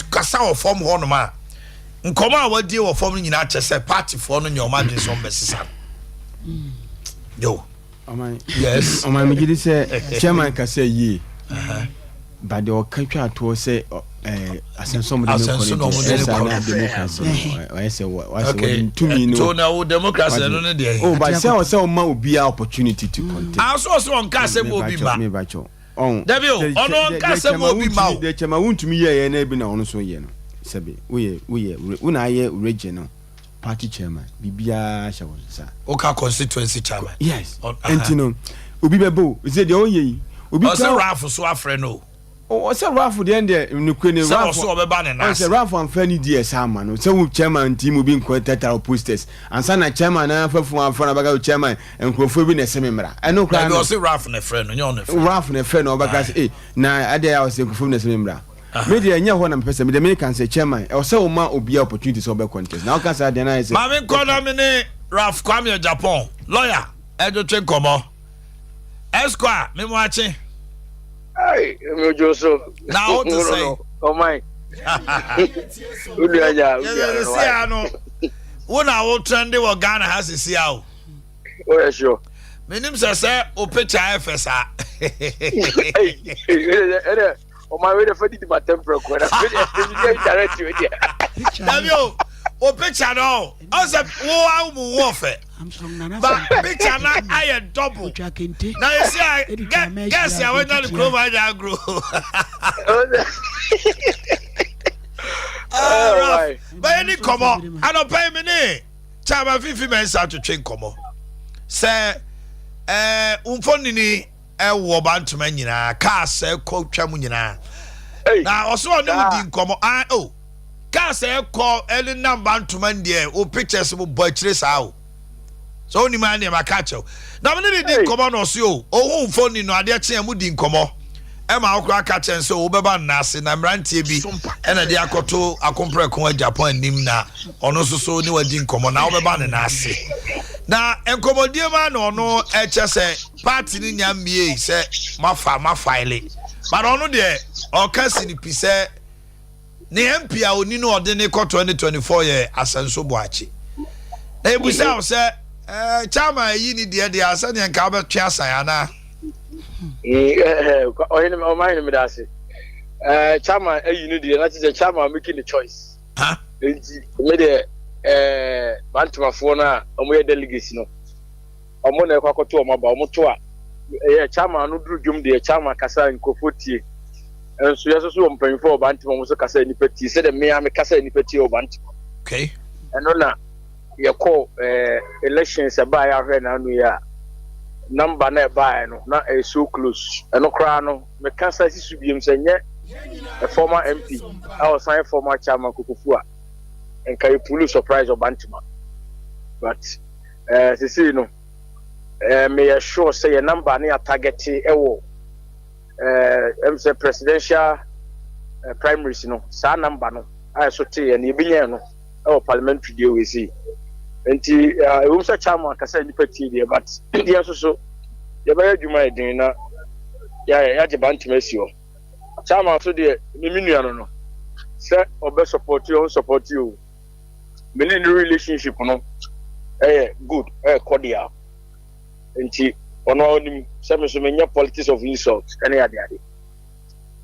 kasa o form ho no ma nkoma a wadi o form nyina che say party for no nyoma dwen so mbesisa yo yes o ma me gidi say chairman ka say ye but the okatwa to say asenso mo dem democracy I say what to me no so now democracy no no dey but say o ma obi opportunity to contest also on ka say mo bi ma Devil, ono kase mo bi ma o. De chema wuntumi ye na bi na ono so ye no. Sebe, we una ye regional party chairman. Bibia sha won sa. Oka constituency chairman. Yes. Entino. Obi bebo, is it the oye? Obi say Ralph so afre no. O say Ralph de ende nukwe Ralph. So obeba ne na. O say Ralph am fani di esama no. Say wo chairman team obi nko teta posters. Ansa na chairman na fafu am fana baga chairman enkrofo bi na sememra. Eno kra. No say Ralph na friend no, nya on na friend. Ralph na friend no baga say na Adea was enkrofo na sememra. Media nya ho na mpesa me dem kan say chairman. O say o ma obi opportunity so be contest. Now can say Adea na say. Ma me ko na me ne Ralph Kwame Japan. Lawyer. Edo twen komo. Esquire me mo achi. Hey, me Joseph. Now what to say? Oh my. Yeah, no. When I will trend the Ghana has a see out. Oh, yeah, sure. My name says, O picture FSA. Oh, my way to fit my temper. When I direct you here. O picture no. I said, oh, warfare. But picture not I double. Now you see, I guess I went on the groove. I grow. But any come on, I don't pay me. Chama 50 minutes out to train come on. Say, umfonini wobantu manyina car say ko twamunyina. Now also no din come on. Oh. Car say call any number bantu there. O pictures mo boy chire sao. So only man near my catcher. Now, when they did come on or so, oh, phone in no idea, Muddin come on. Emma Okra catcher and so Obeban Nas and I'm ranty be and a diacoto, a compre con Japan Nimna, or no so new didn't come on now, Obeban and Nasi. Now, and come on, dear man, or no, HSA, party in Yam ye, say, my file. But on there, or Cassidy Pise, the MP, I would know the Nico 2024 year as and so Boakye. They will say, Chama yini de asani anka ba twa sayana oh my name is Chama yini de na say Chama making the choice me de bantuma fo na omo ye delegacy no omo na kwakoto omo ba omo to a Chama no duru dwum de Chama kasa nkofotie enso yeso so mpanyfo bantuma omo so kasa ni peti say de me kasa ni peti o bantuma okay eno na ye call elections about ya na no ya number na buy no na so close eno kra no me kasa sisu biem se nye a former MP our sign former chairman Kokofua and can you surprise or bantima but see no me assure say a number near target ewo say presidential primaries no sa number no I so tey and ebinya no our parliamentary deal we see enti we say chairman kasa ni party there but dia so ya ba adwuma edin na ya je bantima si o chairman so there minua no say obe support you many relationship no good cordial enti ono onim say me so menya politics of insult any ade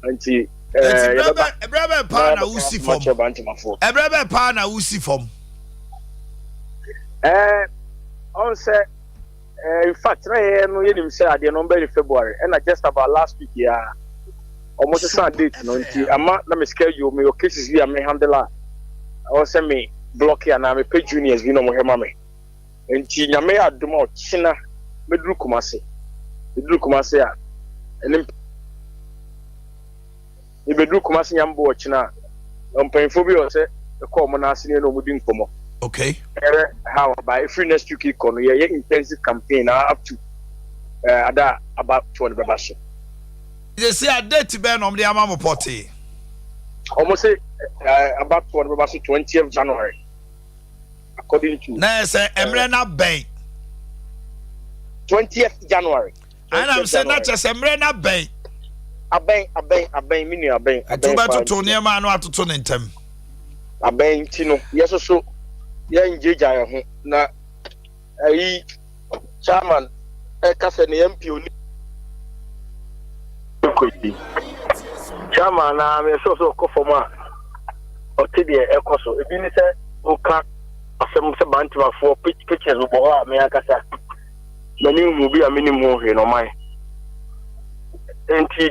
enti brother pa na usi form brother pa na usi form on say in fact no yenim say ade no be February and just about last week ya almost a date no nti ama na me schedule me cases we am handler I say me block ya na me pay juniors bi no mo hema me nti nyame adom o china meduru kumase ya enim e beduru kumase nyambo o china ompanfo bi o say e call mo na asene no mudi nkomo. Okay. How by free next week econo yeah intensive campaign up to about 20 babasho. They say a date ben on the amamo party. Almost say about 20 babasho 20th January. According to na say Emrena Bay 20th January. And I'm saying not just Emrena Bay. aben mini aben to beto to ne ma no atoto ne ntem aben ti no yeso so ye njeja ye ho na ayi chairman kase ne MP oni chairman na me so ko forma o ti de ekoso ebi ni se o ka asem se bantima for pictures bo ha me akasa mani mu bi amini mu he no mai enti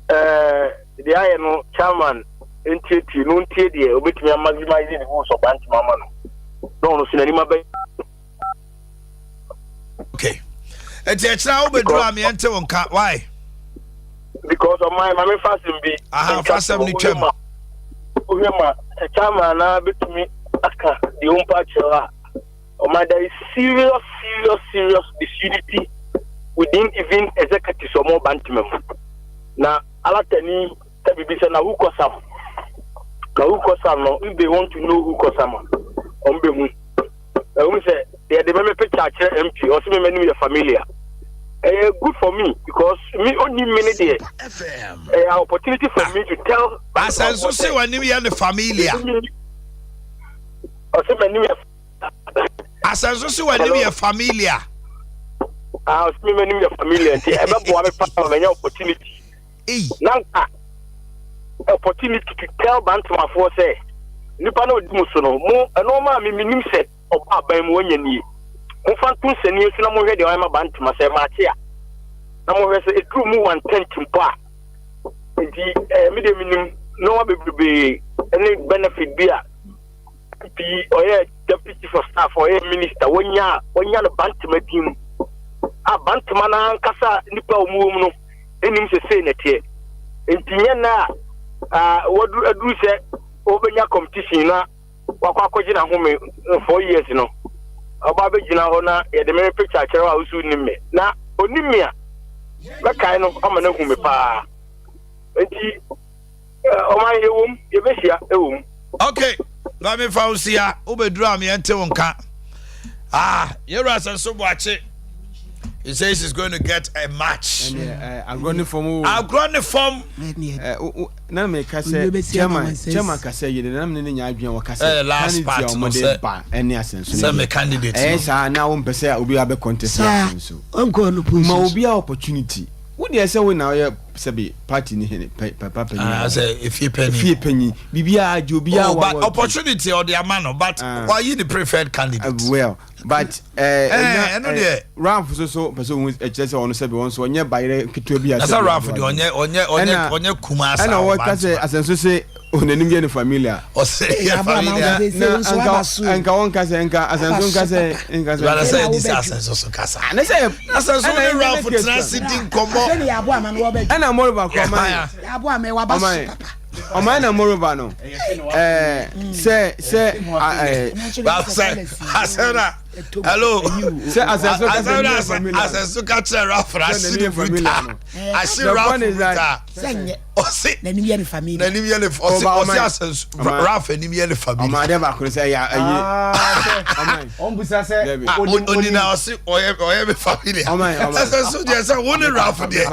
the aye no chairman enti ti no ntie de obetumi maximize the use of bantima ma no sinani ma be okay enti ekira wo bedru am ye nte wonka why because of my fasting be fasem ni twam ohema chairman na betumi aka the umpa chela o my there is serious disunity within even executives or more bantam na alatani tabibisa na who cause no if they want to know who cause am ombe hu we say they the me picture MP or say me name your familiar good for me because me only minute there opportunity for me to tell asenso say wani me the familia o say me name asenso say wani me familia o say me name your familia e be bo me pa me opportunity nanka opportunity to tell Bantama for say nipa no di muso no mo eno ma me nim se oba ban mu anya nie mo fantu seni so na mo hwe de o ma Bantama se ma tia na mo hwe se edu mu 110 mpo a di me de minim no wa bebrebe any benefit bia bi oye deputy for staff oye minister wonya no Bantama team Bantama na nkasa nipa omuom no enim se sei na tie entinya na wadu adu se obenya competition na wakwa akogina home 4 years no oba begina ho na ye de me picture kere wa usu nimme na onimmi a bekai no amana hume pa enti o man yewum ye behia ewum okay na me fa usia obedru am ye nte wonka Yera so Boakye. He says he's going to get a match. I'm going to form. Na me ka say chairman ka say you na me ne nya adwen ka say last part no say any asenso. Say me candidate. Sa na wo mpese obi abe contest asenso. Onko no push. Ma obi a opportunity. Wo dey say we na we say party ni papa penny. Say if you penny. Bibia aje obi a but opportunity or the man but why you the preferred candidate? Well, but I know there Ralph so person say on say be won so onye bayre keto bi asa Ralph de onye kumasa ana wo ka say asenso say onanim ye ne familia o say familia anka won ka say anka asenso ka say but say this asenso so kasa na say asenso ne Ralph transiting combo ana mo ba ko ma abo ame wa ba papa o ma na moreover no say hello say asenso ka tell Ralph Rashid Buta ashi Ralph senye o say na nim ye family o say asenso Ralph nim ye family o ma dey ba ko say ya on busa say oni na o say o ye family asenso dey say woni Ralph dey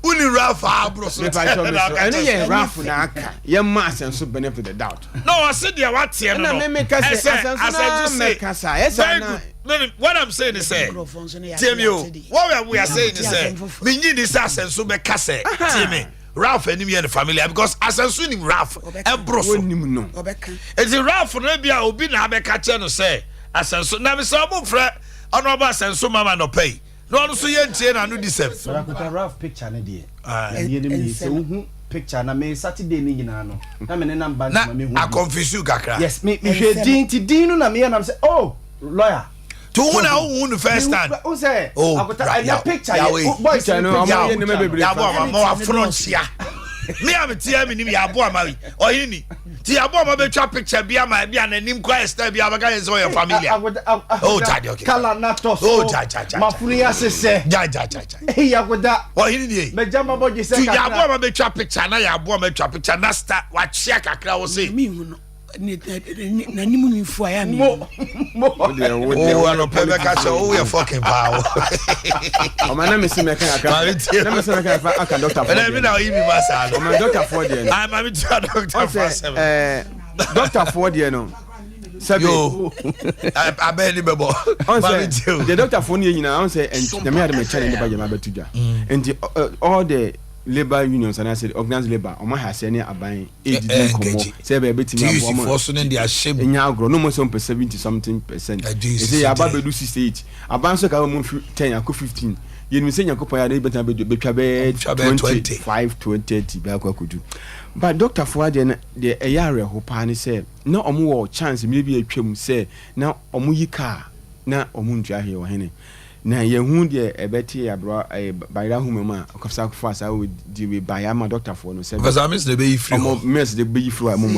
woni Ralph abro so eno ye Ralph na aka ye ma asenso benefit the doubt no I said there what here no na me ka say asenso me ka say yes na what I'm saying is say tell me what we are saying is say me need this asenso be ka say tell me Ralph and him family because asenso nim Ralph ebro so nim no it's Ralph no bia obi na be ka che no say asenso na me say obo frɛ ono ba asenso mama no pay no no so ye ntie na no disem Ralph picture na dey ye nim say uhu picture na me Saturday ni nyina no na me ne number na me hu I confuse you kakra yes me hwe din no na me na say oh lawyer to who the first time who say I picture boy no am ye me bebre ya bo ma front ya me am tie me nim ya bo ma wi ohini ti ya bo ma be twa picture bia ma bia na nim kwa star bia ba ga yes your family oh daddy okay kala na to oh ma funu ya sese ja ya goda ohini die me jama boji se ti ya bo ma be twa picture na ya bo ma twa picture na star wa chia kakra wo say mi hu no na nimu ni fu aya mi oh ano pebe ka che oh you fucking power o man na me se me kan aka na me se me kan aka doctor for na me na even masa o man doctor for there I am doctor for doctor for there no yo I bet ni bebo the doctor for there nyina on say na me ade me challenge ba jama betudwa and all the labor unions and I said organized labor o ma ha se ne aban edi komo say be betimi abo mo for so ne dia shame nya agro no mo some 70 something percent e say aba bedu 68 aban so ka mo 10 akọ 15 yenu say nyakopon ya dey betwa be 25 20 be akọ kodu but doctor for the eyare ho pa ne say na omo wo chance maybe atwam say na omo yi car na omo ntua he wo hene na yehu de ebeti abro bayra humema akofsa akofo sa we di we bayama doctor for no say because I miss the be free miss the be free mo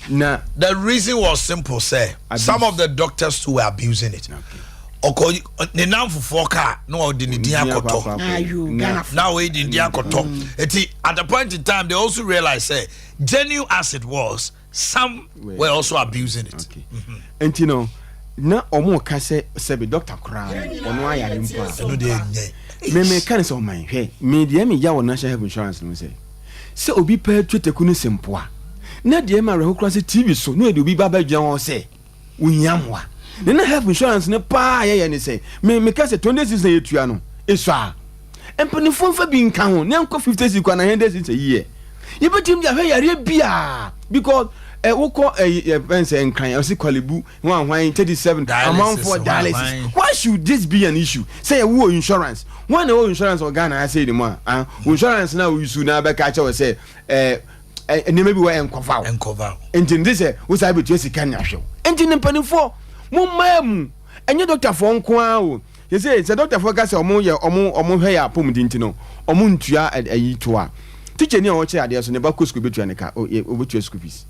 na the reason was simple say some of the doctors who were abusing it okay ne nam for car no the ni dia koto now we the dia koto eti at the point in time they also realized say genuine as it was some were also abusing it and you know na omo ka se be doctor kra ono ayare mpa no de me kan se o man hwe me de me ya wo national health insurance no se obi pa tweteku no sempoa na de ma re hokra se TV so no de obi ba gyan wo se unyamwa na health insurance ne pa ye ne se me ka se 26 na yetua no eso a empani fonfa bi nka ho ne nko 56 kwa na 100 year ye betim ya hwe yare bia because woko pense enkran o si kwalebu wan 37 amount for dialysis. Why should this be an issue? Say wo insurance one no insurance organ I say the mo insurance na we use na be ka che we say ne maybe we encover entin this we say betu sika nya hwe entin mpanifo mo mamu enye doctor for nko a o you say doctor for ka say omo hwe ya pom dinti no omo ntua ayi to a teacher ni o che ade so ne ba ko school betu ne ka o betu school fees.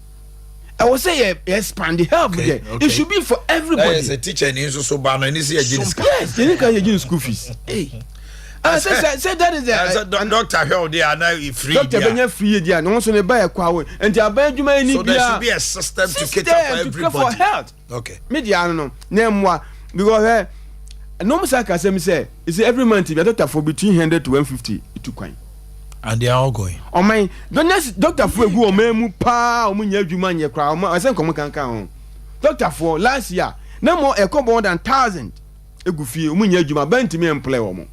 I will say expand the help there. It should be for everybody. As a teacher, and so bad, and this is yes, you can get school fees. Hey, I said that is the doctor held they are now free. Doctor Benya free there. No one so buy a car and they are buying you many. So there should be a system to cater for everybody. For health. Okay. Media no name moi because no more say is every month the doctor for between 100 to 150 to coin. And they are all going. Oh my, doctor for go memu pa omunya adwuma nye kra o ma sen komo kankan ho. Doctor for last year na more e more than 1000 egufie omunya adwuma bantimi employ wo mo.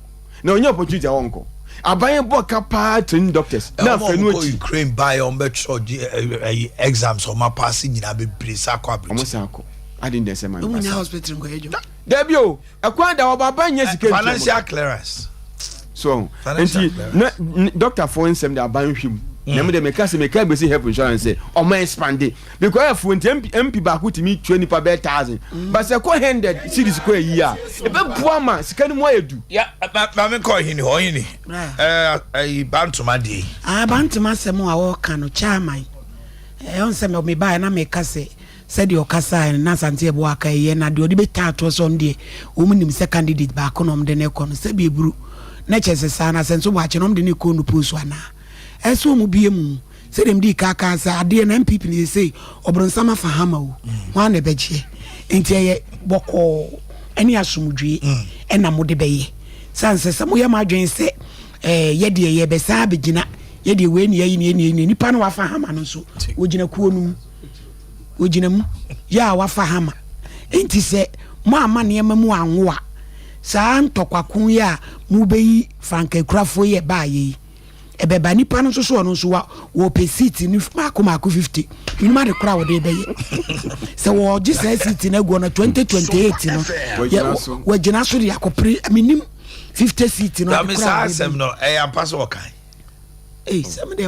Na onye opportunity wonko. Aban boka pa train doctors. Na fanu ati Ukraine buy on metro exams o ma pass nyina be brisa kwa bridge. Omo sako. Adin dey say man. Omunya hospital go edwuma. Debio, ekwa da obaba nya sika financial clearance. So, doctor for him they are buying him. Na me de make say make be say health insurance say o man expand because if MP back with me 20 per 1,000 but say 100 cities ko year e be boa ma sika ni mo edu yeah ba me call hini ho hini bantuma dey bantuma se mo a wo ka no chairman on se me buy na me ka say said your kasa na sante Boakye na de odi be tato so ndie o mu nim se candidate ba ko no mde ne ko no se be buru na chese sana senso Boakye no mde ne ko no posu ana eso mu bie mu se dem di kaka sa ade na MPP ni say obronsama fahama o wa na beje enti ye boko eni asumdwe ena mode beye sanse se mo ye ma dwen se ye de ye be sa begina ye de we ni ye ni nipa no wa fahama no so ogina kuo no ojinamu ya wafahama enti se mo amane mu anwo a saa ntokwaku ya mu beyi frankekrafo ye baaye ebeba nipa no so no so wo pe seat ni mako 50 ni ma de kra wo de beye se wo gi seat na go na 2028 no wo gina so de akopre minim 50 seat no da me sa asem no ampaso okan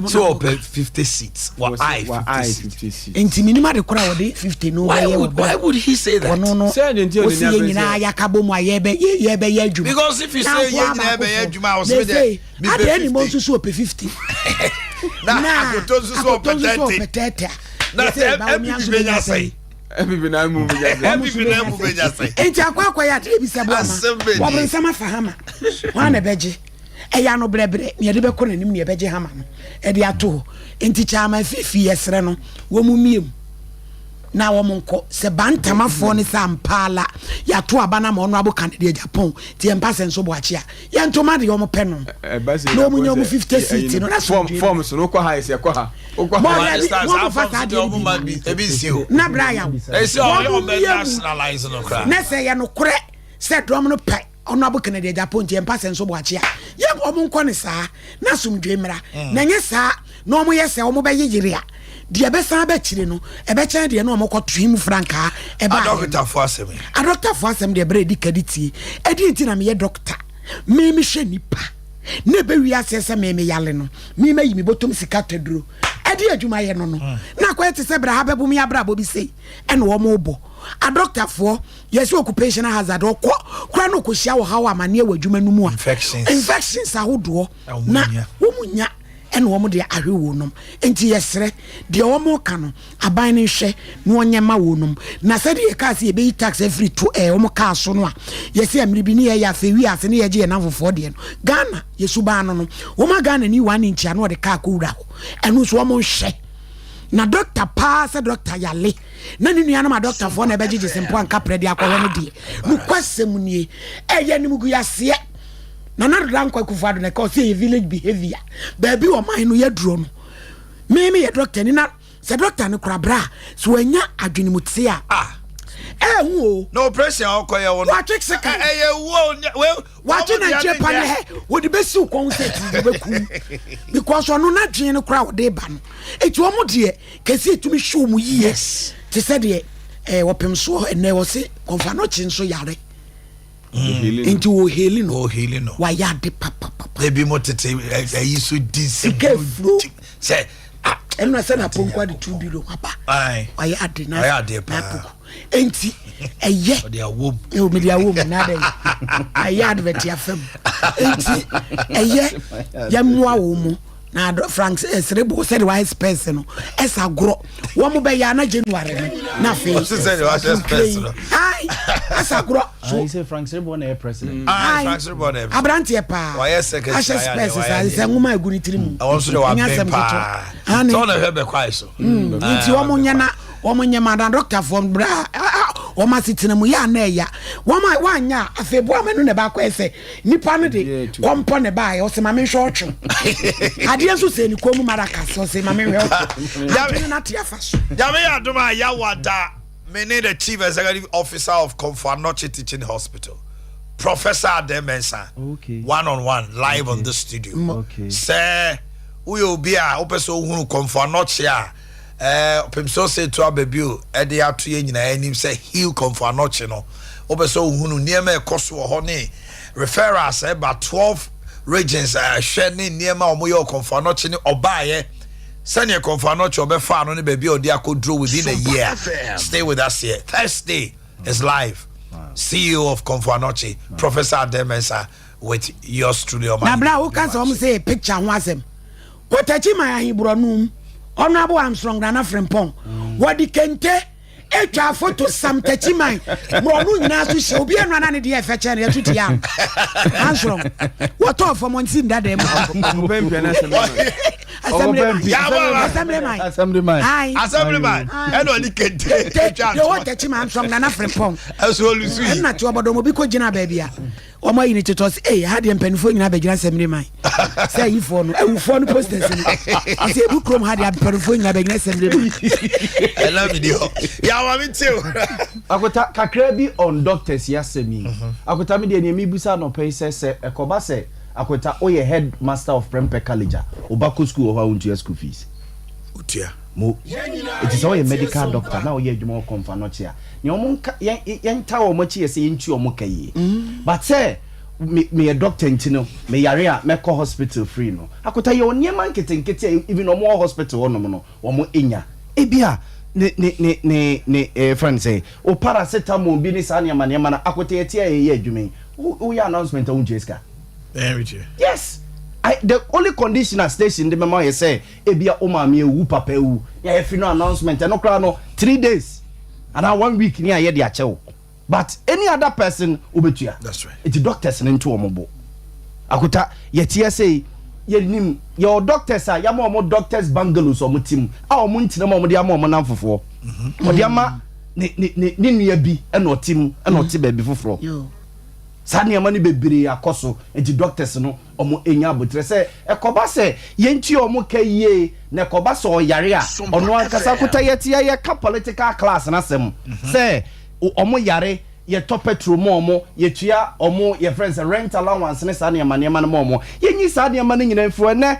so 50 seats. Why 50 seats? Enti minima de kura wodi 50 no. Why would he say that? No. Say until the nyina yakabo mu ayebe adwuma. Because if you say nyina be adwuma I was say there. At the end mo so pe 50. Na akoto so pe 30. Na say MPP be nya say. MPP na mu be nya say. Enti akwa ya de bi se bo ma. Wo bro sama fahama. Wa na beje. Eya no brebre ne de be ko nanim ne beje hama no e de ato enti chama fifi yesre no wo mu miem na womonko se bantamafo ne sampala ya to abana ma ono aboka ne Japan ti empase nso Boakye ya ntoma de yomo pe no no munye omu 50 city no na form so no kwa ha ese kwa ha okwa ebi si ho na Brian ese o nationalize no kra na se ya no kore se dom no pe ono aboka ne Japan ti empase nso Boakye ya omonko ne saa na sumdwe mra na nye saa no omo yese omo be yeyire a de besan ba kire no ebe chen de no omo kwatwim franka e ba doctor for asem de bredi kaditi edi nti na me ye doctor me hwe nipa na be wi asese me yale no me yi me botom sika teduro edi adwuma ye no na kwa ete se bra ha bebu me abra bo bi sei e no omo bo a doctor for yes occupational hazard okwo kra no ko hia wo hawa amane e wadwuma no mu a infections ahodo na wo munya ene wo mo de ahwe wo nom enti yesre de wo mo ka no aban ne hwe no onyema wo nom na se de ka se be tax every 2 wo mo ka so no a yesi amribi ne ya fe wi ase ne ye je na fofo de no Ghana yesu ba no no wo ma Ghana ni 1 inch ano de ka ko wura ho eno so wo mo hwe na doctor pa se doctor yale na ni nua na ma doctor fo na be gigi sempo anka predi akọhọ no de no kwasem nie eye ni mugu yase na na ran kwa kufado na ka say village behavior baby o man no yaduro no me ye doctor ni na se doctor ne kura bra so anya adwene mutie a hu no pressure okoye wo no wa check second wa che na che pa ne wo de besi ko se ti be ku because ono na dwen ne kura wo de ba no eti wo mo de kesi etumi show mu yes te se de wo pem so ene wo se konfa no chi nso yare into wo healing no wa ya de papa ebi mo tete ayi so disiplo say eno se na ponkwa de 2 billion papa wa ya de na pa enti eye o de awom e me de awom na de aya advert ya fam enti eye ya muwa wo mu na Frank Serebo said wise person no esa gro wo mo be ya na January na fe o said wise person ai esa gro so say Frank Serebo na president Frank Serebo na abrante pa why secretary say nguma aguni tirimu I want to wa pa so na hebe kwai so nti wo mo nya na wo mo nya ma doctor from bra wo ma sitina mu ya na ya wo ma wanya afebu amenu ne ba kwa ese nipa no de kompo ne ba ya o se ma me hwe otwo ade enso se ni komu maraka so se ma me hwe otwo na tia fa so jame ya duma ya wada me ne the chief executive officer of Comfort Teaching Hospital Professor Adea Akye one-on-one live on the studio say we obi a opeso hunu Comfort a pemso say to ababio e de ato ye nyina anim say heal Comfort no opeso hunu niema ekoso ho ne referrals about 12 regions hwe ne niema omoyo Comfort ne obaye senior Comfort obefa no ne baby odi akodro within a year. Stay with us here. Thursday is live. CEO of Comfort Professor Adea Akye with yours truly Omanhene. Na bra wo kan so mo say picture ho asem kotachi man ahibro num Honorable Armstrong Nana Frimpong what the kente etwa photo Sam Tachiman bronu nyina so hye obi anu anane de efeche na etuti am Armstrong what of for months in that dem Assemblyman and only kente etwa yo what Tachiman Armstrong Nana Frimpong aso lusu na to obodo mo bi ko gina ba bia o ma yini titos ha de mpanifo nyina ba gina Assemblyman say you for no ewufo no posters ni say bu krom ha de mpanifo nyina ba gina Assemblyman I love video ya wa mi too akota kakra bi on doctors yasemi akota me de ne mi busa no pay se ekoba se akota o ye headmaster of Prempeh College obako school of unto school fees utia mo it is all a medical doctor now ye adwuma Comfort a ne omo yen ta omo chi yese ntu omo kaye but say me a doctor ntino me yare a me call hospital free no akota ye oniema nkete even omo hospital onom no omo enya ebia ne friend say o paracetamol bi ni sa niema na akota ye tie ye adwuma o ya announcement on Jeska yes the only condition at station the mama say ebia o ma me ewu papa ewu ya if no announcement no kra no 3 days and 1 week ni aye de achew but any other person obetua that's right it doctors into omobo akuta ye tie say yenim your doctors are yama omo doctors bungalows omo team a omo ntina omo de ama omo nanfofo odi ama ne nua bi e no team e no te ba bi foforo sa ne ama ne bebre akoso enti doctors no omo enya abotre se ekoba se yenti omo kaye na ekoba se oyare a ono akasa kota yete ye ka political class na sem se omo yare ye top petrol mo ye tua omo ye friends rent allowance ne sa ne ma ne mo ye nyi sa ne ma ne nyina mfo ne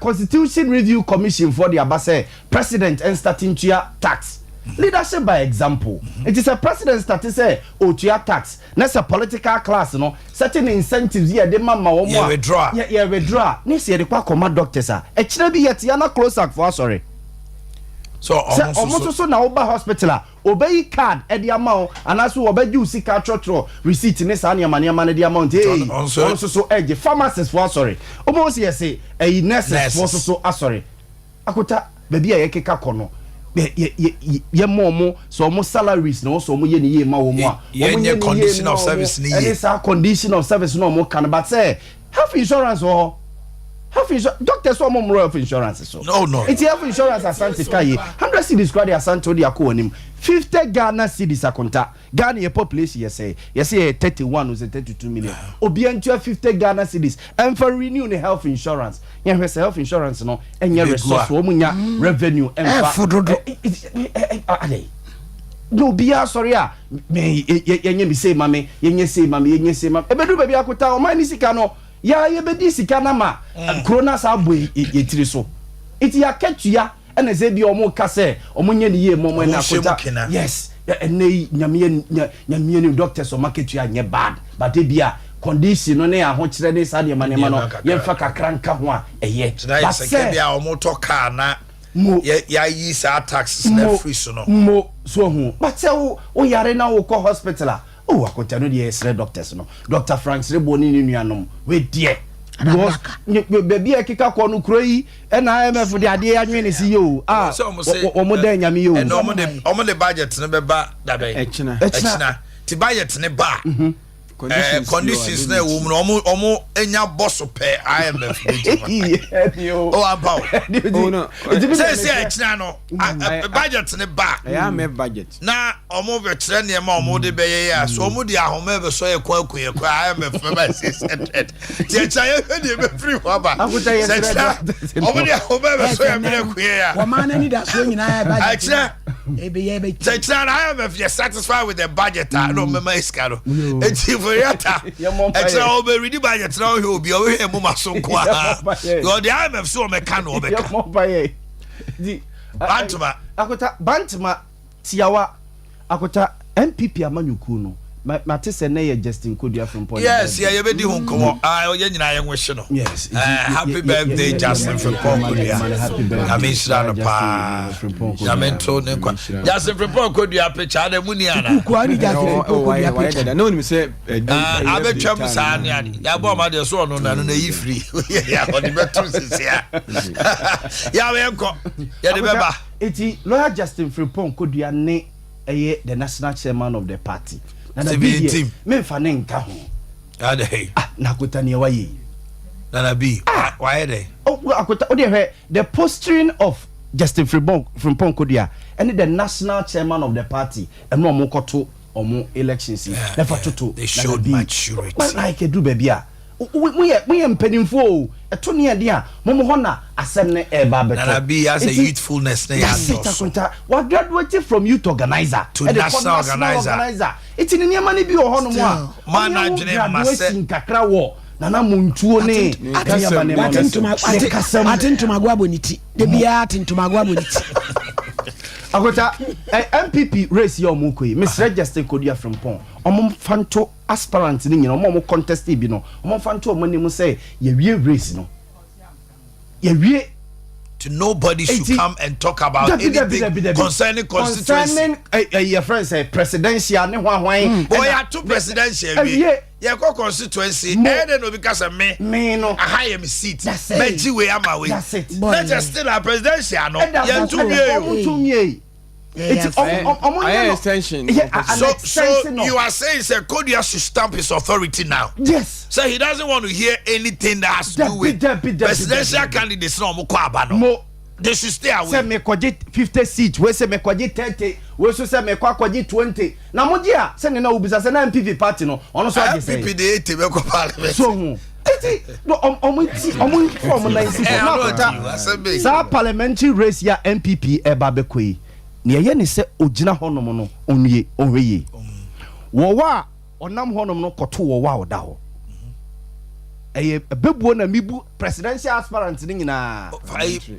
constitution review commission for the abase president and starting tua tax leadership by example. It is a president starting say tua tax na a political class no certain incentives here de mama wo mo withdraw withdraw ne se de kwa koma doctors a e kire bi yet ya na close up for sorry. So almost so na oba hospital obey card e di amount and as we obey you sika trotro receipt ne sa ne mane mane di amount eh also so edge pharmacists for sorry almost say e nurses for so sorry akota baby e keka kono ye momo so mo salaries no so mo ye ni ye ma wo mo a ye condition of service ni ye and condition of service no mo can but say health insurance or doctors so mo health insurance so no it's health insurance asante kai 100 cedis kwade asante odi akonim 50 Ghana cedis akonta Ghana your population you say 31 or 32 million obi antu 50 Ghana cedis and for renew the health insurance yeah we say health insurance no enye resource wo munya revenue no bia sorry a me yenye mi say mame yenye say mame ebedu baby akota o man sika no ya ye bedi sika na ma corona sa boy yetiri so iti ya ketua ene ze bi omo ka se omo nye ne ye momo na akota yes ene nyame ni doctors o marketua nye bad but e bia condition no ne aho kire ne sa de manema no ye mfa kakra nka ho a eye but se bia omo to car na ya yi sa taxes na free so no mo so hu but se o yare na wo ko hospital oh akota no de esre doctors no Dr. Frank Reboni ni nuanom we die baby ekika ko no kuro yi na IMF de ade anwe ne si yo omo da nyame yo omo de budget ne be ba da be echina ti budget ne ba conditions na wo mu omo enya boss pe IMF oh about no say echina no budget ne ba IMF budget na omo be kire ne ma omo de be ye ya so omo de ahoma be so ye kwa IMF ba 600 ti echa ye de be free wa ba omo de ahoma be so ye me kwa ya wo man ani da so nyina budget echina ebe ye be echina IMF you satisfied with the budget no me ma iska no Veriata, extra over ready by the throw he'll be over here, Mumma so quiet. You're the IMF so mechano. Bantama, Tiawa, Akota, MPP Amanukuno. Matisse Naya Justin Kudia from Point. Yes, yeah, you be doing come on. I wish you know. Yes, happy birthday, Justin from Ponkudia. I mean, Shanapa from Justin from Ponkudia, Pichard and Muniana. No, you say, I bet Chamusani, Yaboma, the son on the free. Yeah, on the batteries, yeah. Yeah, we have got. Yeah, remember. It's lawyer Justin Frimpong Kudia, the national chairman of the party. Nana team me fa ne nka ho ade na akota ne wayi Nana B why they akota o de the posturing of Justin Frimpong Kodia and the national chairman of the party and no mo koto omo elections never toto they showed maturity like do baby a we empanimfo eto ne ade a mo ho na asem ne e ba beto Nana B has a youthfulness na ya what graduated from youth organizer to national organizer it's in the money be or no more man adwene mase kakra wo nana muntuo ne atentuma gwaboniti de bia atentuma gwaboniti akota MPP race your mukoi Miss Register Kodia from Pon omom fanto aspirant ni nyina omom contest bi no omom fanto omani mu say ye wie race no ye wie to nobody should come and talk about anything concerning constituency. Your friend say presidential ne hwan boy are two presidential we go constituency and then because of me no a higher seat meji we am away let's just still a presidential no you extension. So you are saying say Kodia should stamp his authority now? Yes. So he doesn't want to hear anything that has to do with presidential candidates. No, they should stay away. Say me kwaje 50 seats, we say me kwaje 30, we so say me kwaje 20. Na modia say na ubisa say na MPP party no, ono so age say. MPP dey 80 be ko parliament. So no omo from 96 sa parliamentary race ya MPP eba bekoi na ye ne se ogina honom no onwie ohweye wo wa onam honom no koto wo wa oda ho eye bebuo na mibu presidential aspirant ni nyina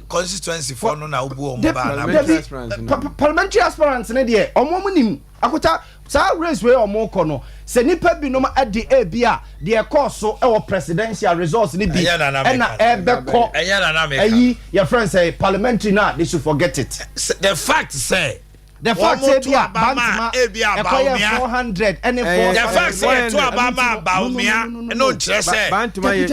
constituency for no na obu o parliamentary aspirants ne de omo nim akota sa race we omo ko no se nipa bi no ade abia de course e wo presidential results ni bi na ebeko ayi your friends say parliamentary now they should forget it. The fact say the fact say bia bantima e 400 and the fact say to abama baumia no kire say bantima ye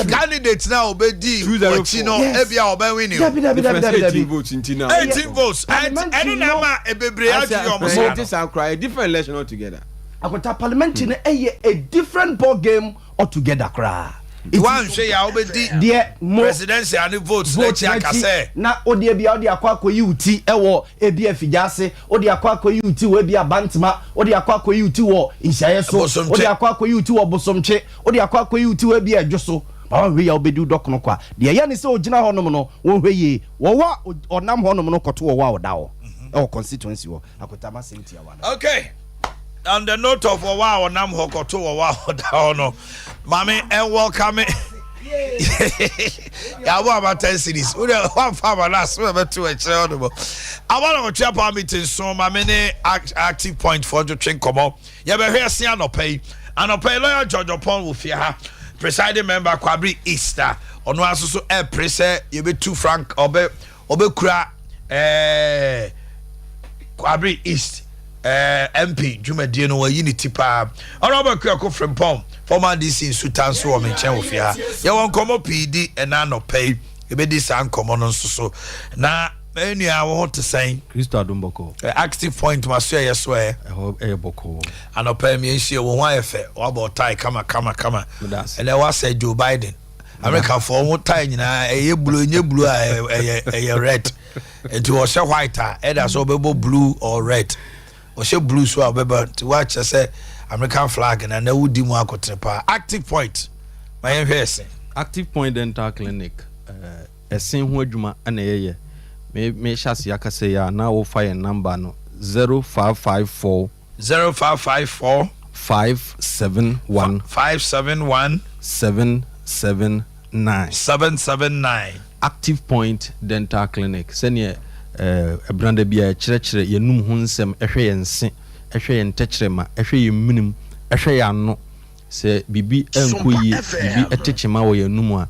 candidate now obedi ochino e bia oba win you 18 votes intina 18 votes and na ma ebebre adu omo so this and cry different election altogether. Akota parliamentary na a different ball game altogether cry. One say ya obedi presidential and votes na chi akase na odi bia odi akwakoyi uti ewo ebi afijase odi akwakoyi uti we bia bantima odi akwakoyi uti wo inshayeso odi akwakoyi uti wo bosomche odi akwakoyi uti we bia adwoso ba we ya obedi dokono kwa de ya ne se ogina honom no wo hweye wo wa onam honom no koto wo wa odawo ewo constituency wo akota ma sentia wa. Okay. On the note of wow nam hokoto wow down mami and welcome ya wa about 10 cities we one farmer last we about to I want to chop our meeting so mami ne active point for the train come up ya be here see anopai lawyer George upon will fear presiding member Kwabri Easter ono aso e prese ye be 2 franc obe kura Kwabri East MP Jumadie no unity pa Honorable Kwako from Pom former DC Sultan so o menchen ofia ye won komo PD and na pay e be dis an komo no so na enua wo to say Christo Adumboko active point maso ye so e boko anopa mi enhie wo ho ayefe wo about tie kama and I was say Joe Biden America for one tie nyina eye blue a red and to was white either so be blue or red or she blue so abeba to watch say American flag and na wudi mu akotepa active point my hwese active point dental clinic esen ho adwuma na yeye me chase yakase ya na wo fire number no 0554 0554 571 779 active point dental clinic senior branda bia kyerɛkyerɛ yenum ho nsɛm ɛhwɛ yense ɛhwɛ yentɛkyerɛma ɛhwɛ yemunim ɛhwɛ yano sɛ bibi enkoyi bibi ɛtɛkyema wɔ yenum a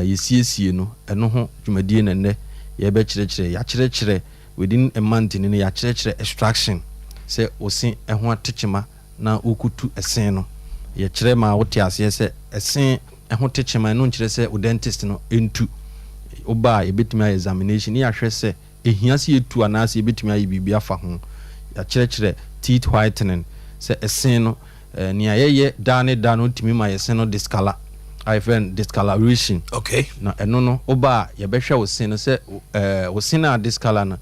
yesiesie no ɛno ho dwumadie nene yɛbɛ kyerɛkyerɛ ya kyerɛkyerɛ within a month ne ya kyerɛkyerɛ extraction sɛ osin ɛho atɛkyema na okutu ɛsen no yɛ kyerɛ ma wote aseɛ sɛ ɛsen ɛho tɛkyema no nkyerɛ sɛ o dentist no entu oba yɛbɛtumi examination ne yɛhwɛ sɛ ehiase etu anase ebetumi ayi bibia fa ho ya kyerɛkyerɛ teeth whitening sɛ esen no nia yeye dane timi ma yesen no discolor I find discoloration okay na eno no oba ye behwɛ osen no sɛ osen na discolor no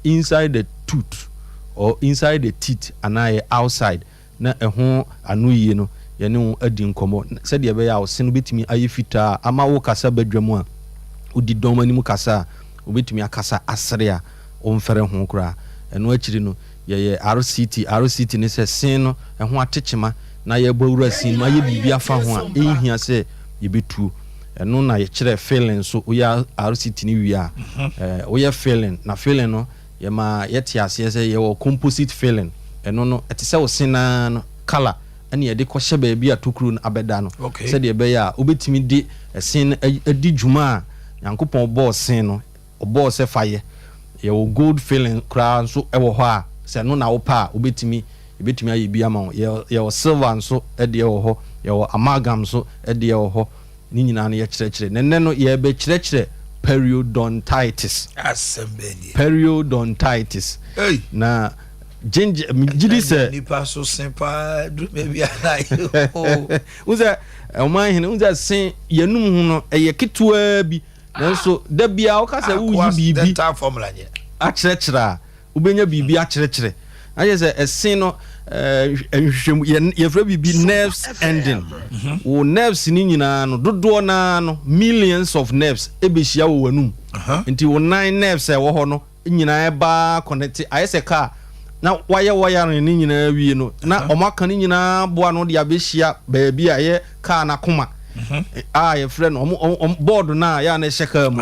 inside the tooth or inside the teeth anaye outside na ɛho anu yie no ye ne adi nkomo sɛ de be ya osen no betumi ayi fita ama wo kasa badwamu a odi dɔm ani mu kasa obetumi akasa asere a omfere ho kura eno akiri no ye RCT ne se sin no ho atechema na ye bawura sin ma ye bibia fa ho a ehia se ye betu eno na ye kire feeling so oya RCT ni wi a oya feeling na feeling no ye ma ye ti ase se ye wo composite feeling eno no etise wo sin na no color ene ye de ko hye ba bia tokuru na abeda no se de be ya obetumi de sin adi dwuma a yankopon bo sin no obo se faye ye wo good feeling kra so e wo ho a se no na wo pa obetimi ayi bia ma ye wo silver so e de wo ho ye wo amalgam so e de wo ho ni nyina na ye kyerɛkyerɛ nenne no ye be kyerɛkyerɛ periodontitis. Periodontitis. Hey. Na ginger gidi say nipa so simple maybe I unza Omanhene unza sen yanum hu no eye ketewa bi nanso da bia wo ka say wo yi bibi dental formula nye akyerɛkyerɛ ubenya bibi akyerɛkyerɛ aye say esen no nhwehwem yefra bibi nerves ending wo nerves ni nyina no dodo na no millions of nerves ebehia wo wanum nti wo nine nerves e wo ho no nyina eba connect aye say car na waya ni nyina wie no na omaka ni nyina boa no de abehia baabi a ye car na koma ye friend no board na ya na hyeka mu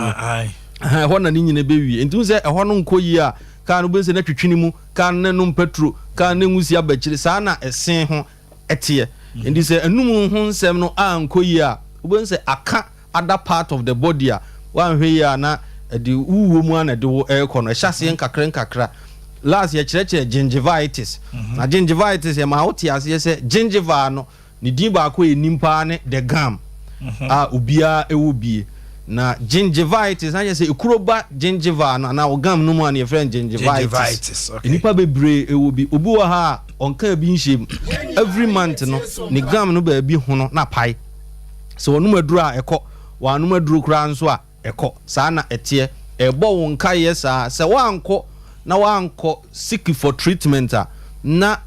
ho na ni nyina bewie nti se ho no nkoyi a car no bense na twetwini mu car na num petro car na ngusi abakire saa na esen ho etie nti se enum ho nsem no ankoyi a bense aka other part of the body a wan hwe ya na de wuwo mu ana de wo ekọ no hyase nkakra last year church gingivitis na gingivitis ya ma hoti ase se gingiva no ni din ba ko enimpa ne the gum ubia ewubie na gingivitis na se ekuroba gingiva no na gum no mu an ye friend gingivitis enipa bebre ewubi obi wo ha onka bi nhiem every month no ni gum no ba bi ho no na pai so onum aduru a ekọ wanum aduru kura nso a ekọ saa na etie ebo won kai saa se wanko na wanko seek for treatment na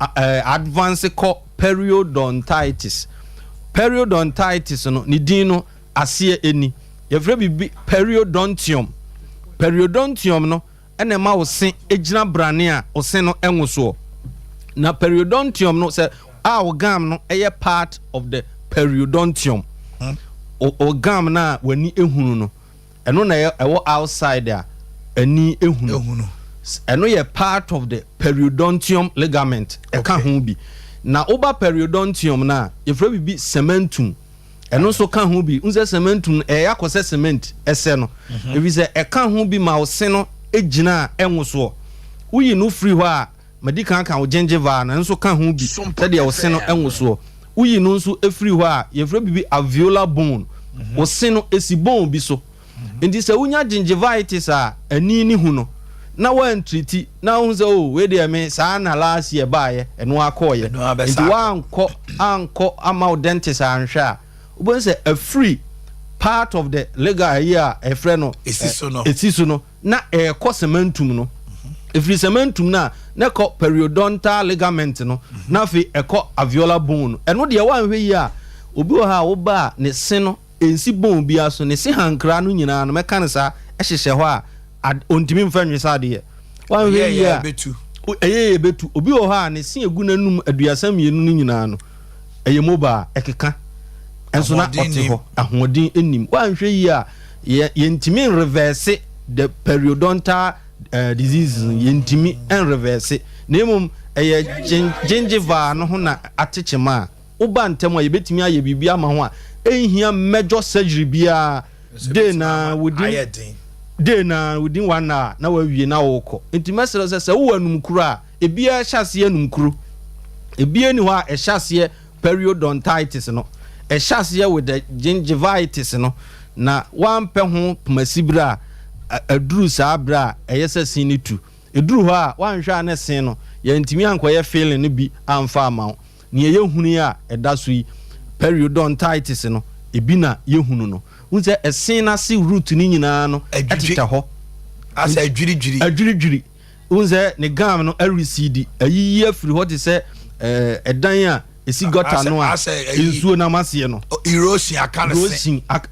advance ko periodontitis no ni din no ase eni yefre bi periodontium no ene ma wo sen ejina brane a wo sen no enwoso na periodontium no se wo gam no eye part of the periodontium o gam na wani ehunu no eno na ewo outside a ani ehunu eno ye part of the periodontium ligament eka ho bi na oba periodontium na yefra bi cementum eno so ka ho bi unse cementum yakose cement ese no ebi se eka ho bi ma ose no ejina enwoso uyi no free ho a medical kan o gingiva na nso ka ho bi se de ose no enwoso uyi no nso efree ho a yefra bi alveolar bone ose no esi bone bi so ndi se unya gingivitis a ani ni hu no na wan treat na unze we dey me saa na last year baaye eno akoye ndi anko ama dentist anhwe a ubon se a free part of the legal here a friend no esiso no na cementum no free cementum na ko periodontal ligament no na fi alveolar bone eno de wan hwe yi a obi o ha wo ba ne se no ensi bone bia so ne se hankra no nyina no meka ne sa ehyehye ho a ontimi mfanwe sade wan hwe ya betu obi o ha ne se egu nanum aduasa mienu no nyina no moba ekeka enso na ote ho ahodin enim wan hwe ya yentimi reverse the periodontal disease yentimi en reverse nemum gingiva no ho na atechema oba ntem a yebetimi aye bibia ma ho a ehia major surgery bia day na within 1 hour na wawie na woko enti mesere se wo anum kuro a ebia hyase anum kuro ebia ni ho a hyase periodontitis no hyase with the gingivitis no na wampe ho pmasibra aduru saabra eyese sinitu eduru ho a wanhwa na sen no yantimi ankoye feeling no bi amfa ama ne yehunu a edaso yi periodontitis no ebi na yehunu no unse esen na si root ni nyina no eteta ho asa adwiri unse ne gam no recede ayiyi afiri ho te se edan a esi gota no a ensuo na mase no erosion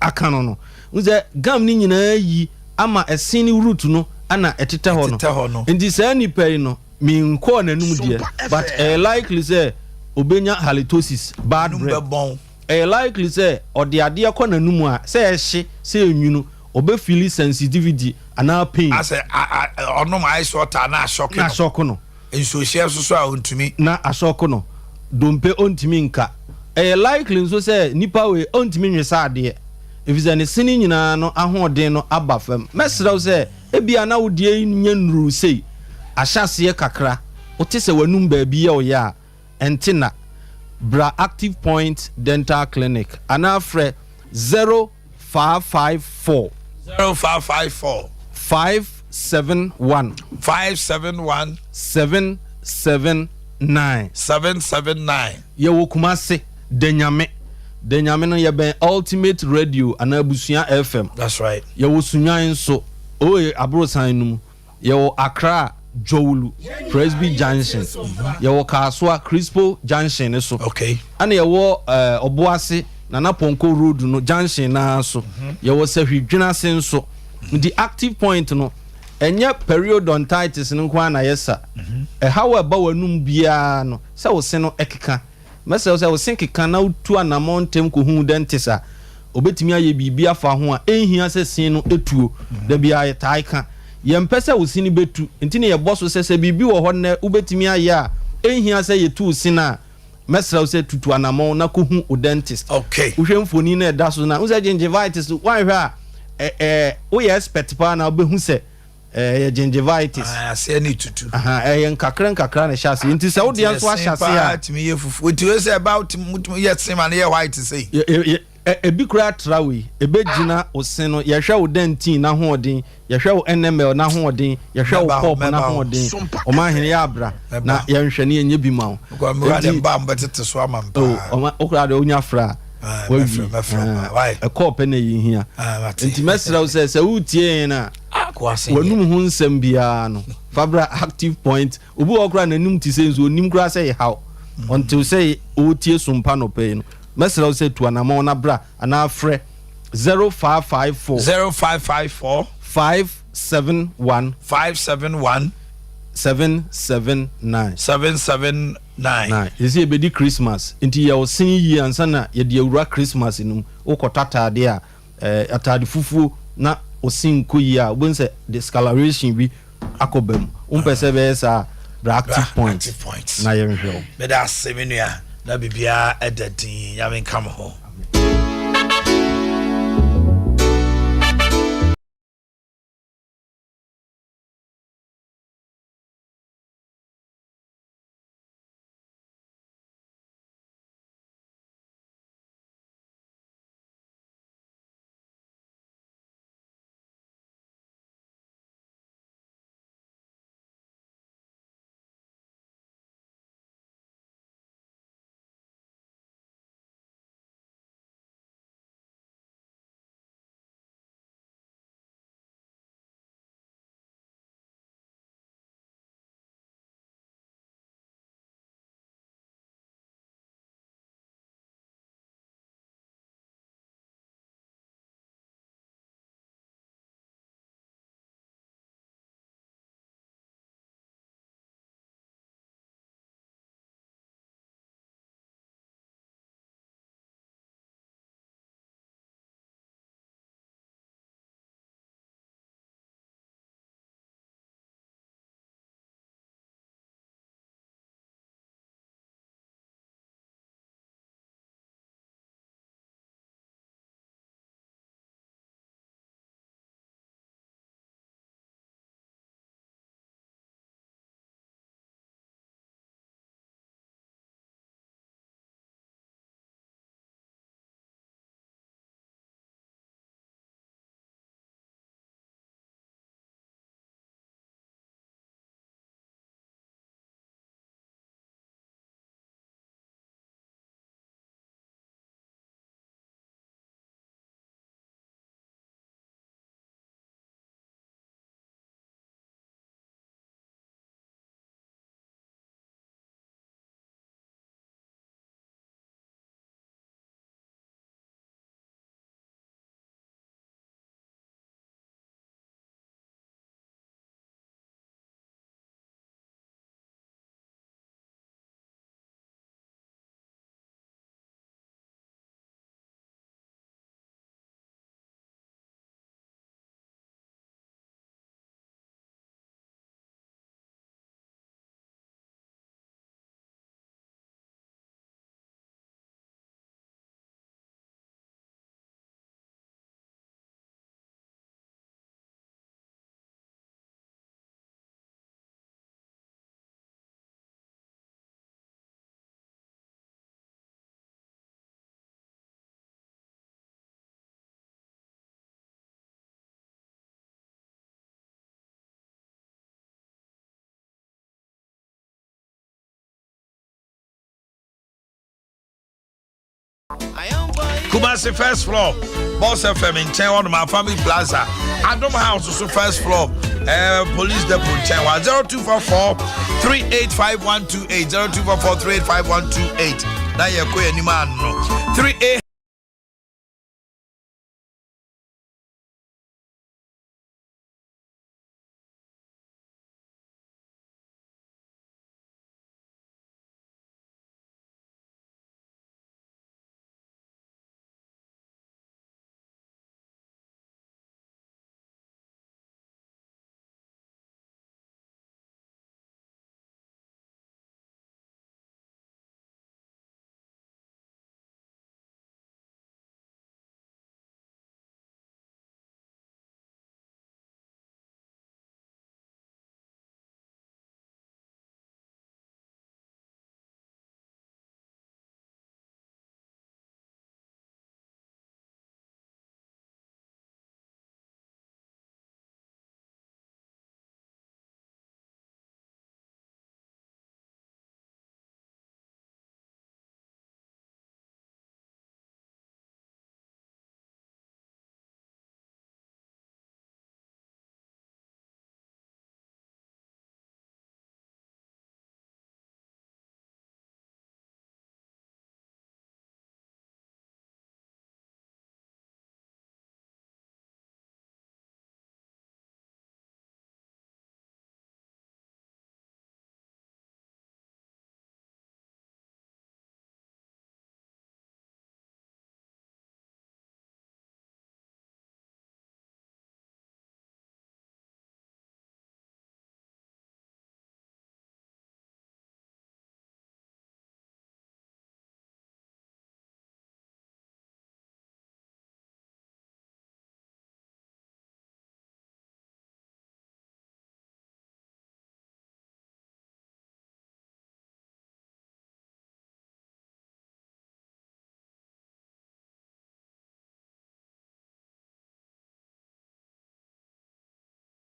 akano no unse gam ni nyina yi ama esen ni root no ana eteta ho no enti sa ni pay no mi nko nanum de but likely say obenya halitosis bad breath likely say or the idea ko nanum a say ehye say enwunu obefili sensitivity ana pain as onom eye sort na shock no enso share so a ontumi na ashock no dompe ontumi nka likely so say nipa we ontumi nwesa ade if is any sini nyina no ahoden no abafam mesrew say ebia na wodie nya nuru sei ahyase kakra otese wanum ba bi ye oya entina Bra Active Point Dental Clinic anafre 0554 0554 571 571 779 779. yɛwɔ kumase denyame no yɛbɛn ultimate radio anabusua fm. That's right. yɛwɔ sunyan nso oye abrosan no mu yɛwɔ accra jowulu presby junction yɛwɔ kasoa crispo junction ne so. Okay. ana yɛwɔ ɔboase nana ponko road no junction na so yɛwɔ sɛhwidwena se nso the active point no ɛnyɛ periodontitis no nko na yɛsa ɛhaw ɛba w'anum biara no sɛ wo se no ɛkeka mɛsɛ sɛ wo se keka na wotu anamɔ ntɛm kɔhu dentist a obetumi ayɛ biribi afa ho a ɛnhia sɛ sen no ɛtuo da biara yɛtae ka yɛmpɛ sɛ wo sin bɛtu nti ne yɛbɔ so sɛ biribi wɔ hɔ nnɛ wobɛtumi ayɛ a ɛnhia sɛ yɛtu sin a mɛsrɛ wo sɛ tutu anamɔ na kɔhu o dentist. Okay. wohwɛ mfoni no ɛda so na wo sɛ gingivitis woanhwɛ a woyɛ expert paa na wobɛhu sɛ gingivitis ase ni tutu ɛyɛ nkakra na hyɛ ase nti sɛ wode nso ahyɛ ase a timi yɛ fufu nti we say about yɛ sema na yɛ white say ebi kura trawe ebegyina ose no yɛhwɛ wo dentin na hoɔden yɛhwɛ wo nml na hoɔden yɛhwɛ wo pop na hoɔden Omanhene Yaw abra na yɛnhwɛ ne yɛnyɛ bi ma wo nti ba mbetete so ama mpa okura de onya fra ɛkɔɔ pɛ na yɛhia nti mɛsrɛ wo sɛ wotie na wanum ho nsɛm biara no fabra active point obi wɔ kora n'anim te sɛ nso onim kora sɛ yɛhaw until sɛ wotie Sompa no pɛ no mɛsrɛ wo sɛ tu anamɔ na bra anaa frɛ 0554 571 779 yɛsɛ yɛbɛdi Christmas nti yɛwo sen yie ansa na yɛde awura Christmas no mu wokɔtɔ atade a atade fufuo na osin ko yie a wobɛhu sɛ discoloration bi akɔba mu wompɛ sɛ bɛyɛ saa bra active point na yɛnhwɛ wo meda asɛm nua na bibia ɛda din nyame nka mo ho Kumasi first floor. Boss FM in Chen, one of my family plaza. Adam House also first floor. Police depot Chen 0244 385128 0244 385128. Now you're queer any man no 38.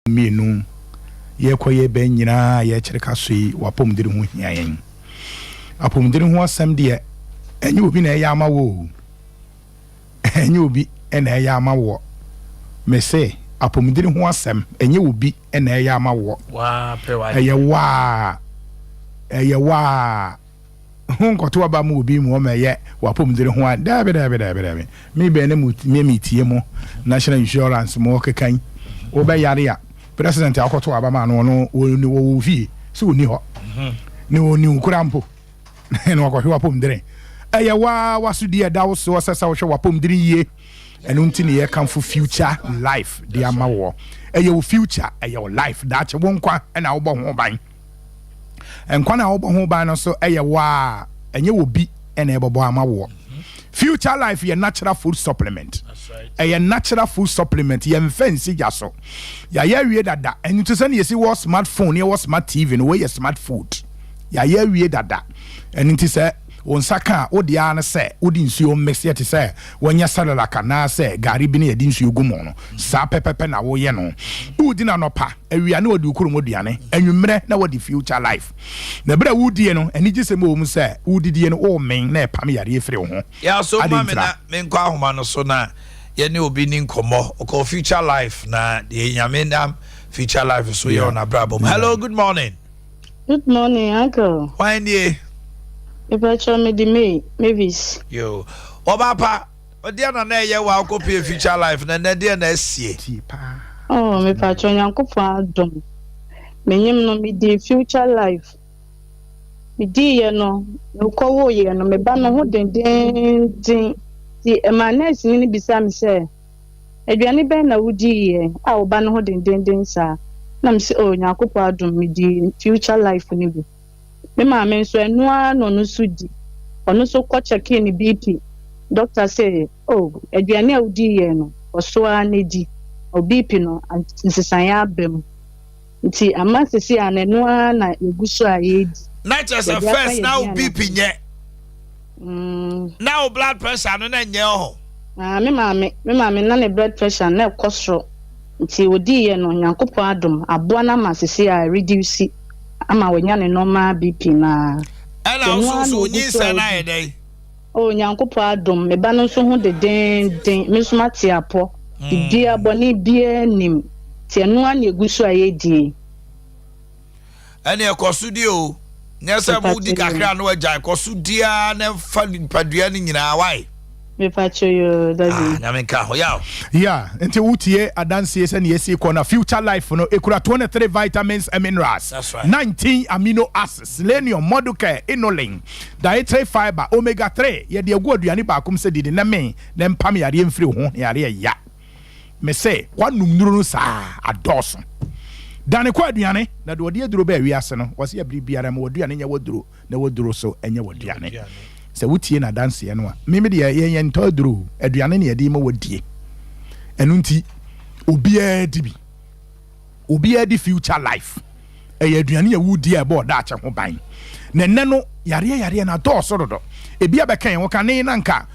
Minu ye koye ben nyina ye kyereka so yi wapomdiri ho hia yen apomdiri ho asem de enye obi na ya amawo enye obi na ya amawo me say apomdiri ho asem enye obi na ya amawo Wa pe wa eye wa honkoto aba mu obi mu o meye wapomdiri ho dabe me be na mu tie mo national insurance mo kekan obeyare ya president akoto abama no wo fi so oni ho ne oni nkurampo ne wakɔhwe wapomdere eye wasudi eda wo so sesa wo hwe wapomdere yie eno ntini ye kamfo future life de amawo eye wo future eye wo life da che wo nkwa na wo bɔ ho ban enkwa na wo bɔ ho ban no so eye wa enye wo bi na ebɔbɔ amawo future life ye natural food supplement. That's right. A natural food supplement. Ye fancy jaso. Ya ye dada. And to send you see what smartphone, ye what smart TV, no way ye smart food. Ya ye dada. And it is a on saka odiana say udin si o mexia ti say when ya salala kana say gari bini edin si ogumono sa pepepe na wo ye no udina no pa awia na odi ukuru moduane anwumre na wodi future life na bra wudie no ani gise mo mu say udidie no o men na pam yare efre ho ya so ma me na me nkwa ahoma no so na ye ne obi ni nkomo o future life na de nyame ndam future life so ye on abrabo. Hello, good morning. Good morning, uncle. Why nie If I show me the mavis. Yo, Obapa, Odea na ye wa copy future life na de na sie. Oh, me patron yanko fa dom. Me nyim no me di future life. Me di ye no ko wo ye no me ba no ho den ti e manes ni bisa me se. Aduane ben na wudi ye a wo ba no ho den sa. Na me se oh yanko fa dom me di future life ni bi. Me maame nso enua no sudi ono so ko check in BP doctor say oh aduane awudi ye no oso anedi o BP no nsesan ya abem nti amasisi anenua na eguso ayedi not just a first now BP nye now blood pressure no na nye ho me maame na ne blood pressure na ekosro nti odi ye no Nyankopon adom aboa na amasisi a reduce ama wanya ne normal BP na ela so nyi sana e dai oh nyankopɔ adom me ba no so ho de den me so mate apo bia boni bia nim tie no an egusu ayedie ene ekosu di o nyesa mu di kakra no agya ekosu dia na fa padua ni nyina wai me pacho yo daddy na me ka ho ya yeah nti wutie adanse se na yesi ko na future life no ekura 23 vitamins and minerals, right. 19 amino acids, selenium, moduke, inulin, dietary fiber, omega 3 ye de agu aduane ba kom se didi na me na mpam yare mfiri ho yare ya me se kwanum nuru no sa adoso dane kwa aduane na de odi aduro ba wiase no wose ya bibiara ma aduane nya woduro na woduro so enya woduane se wutie na dance ye no a meme de ye nto aduro aduane ne yede ma wodie enu nti obia di future life aduane ya wudi e bo da ache ho ban na nne no yare na do so dodo ebi abekan wo kan ne nanka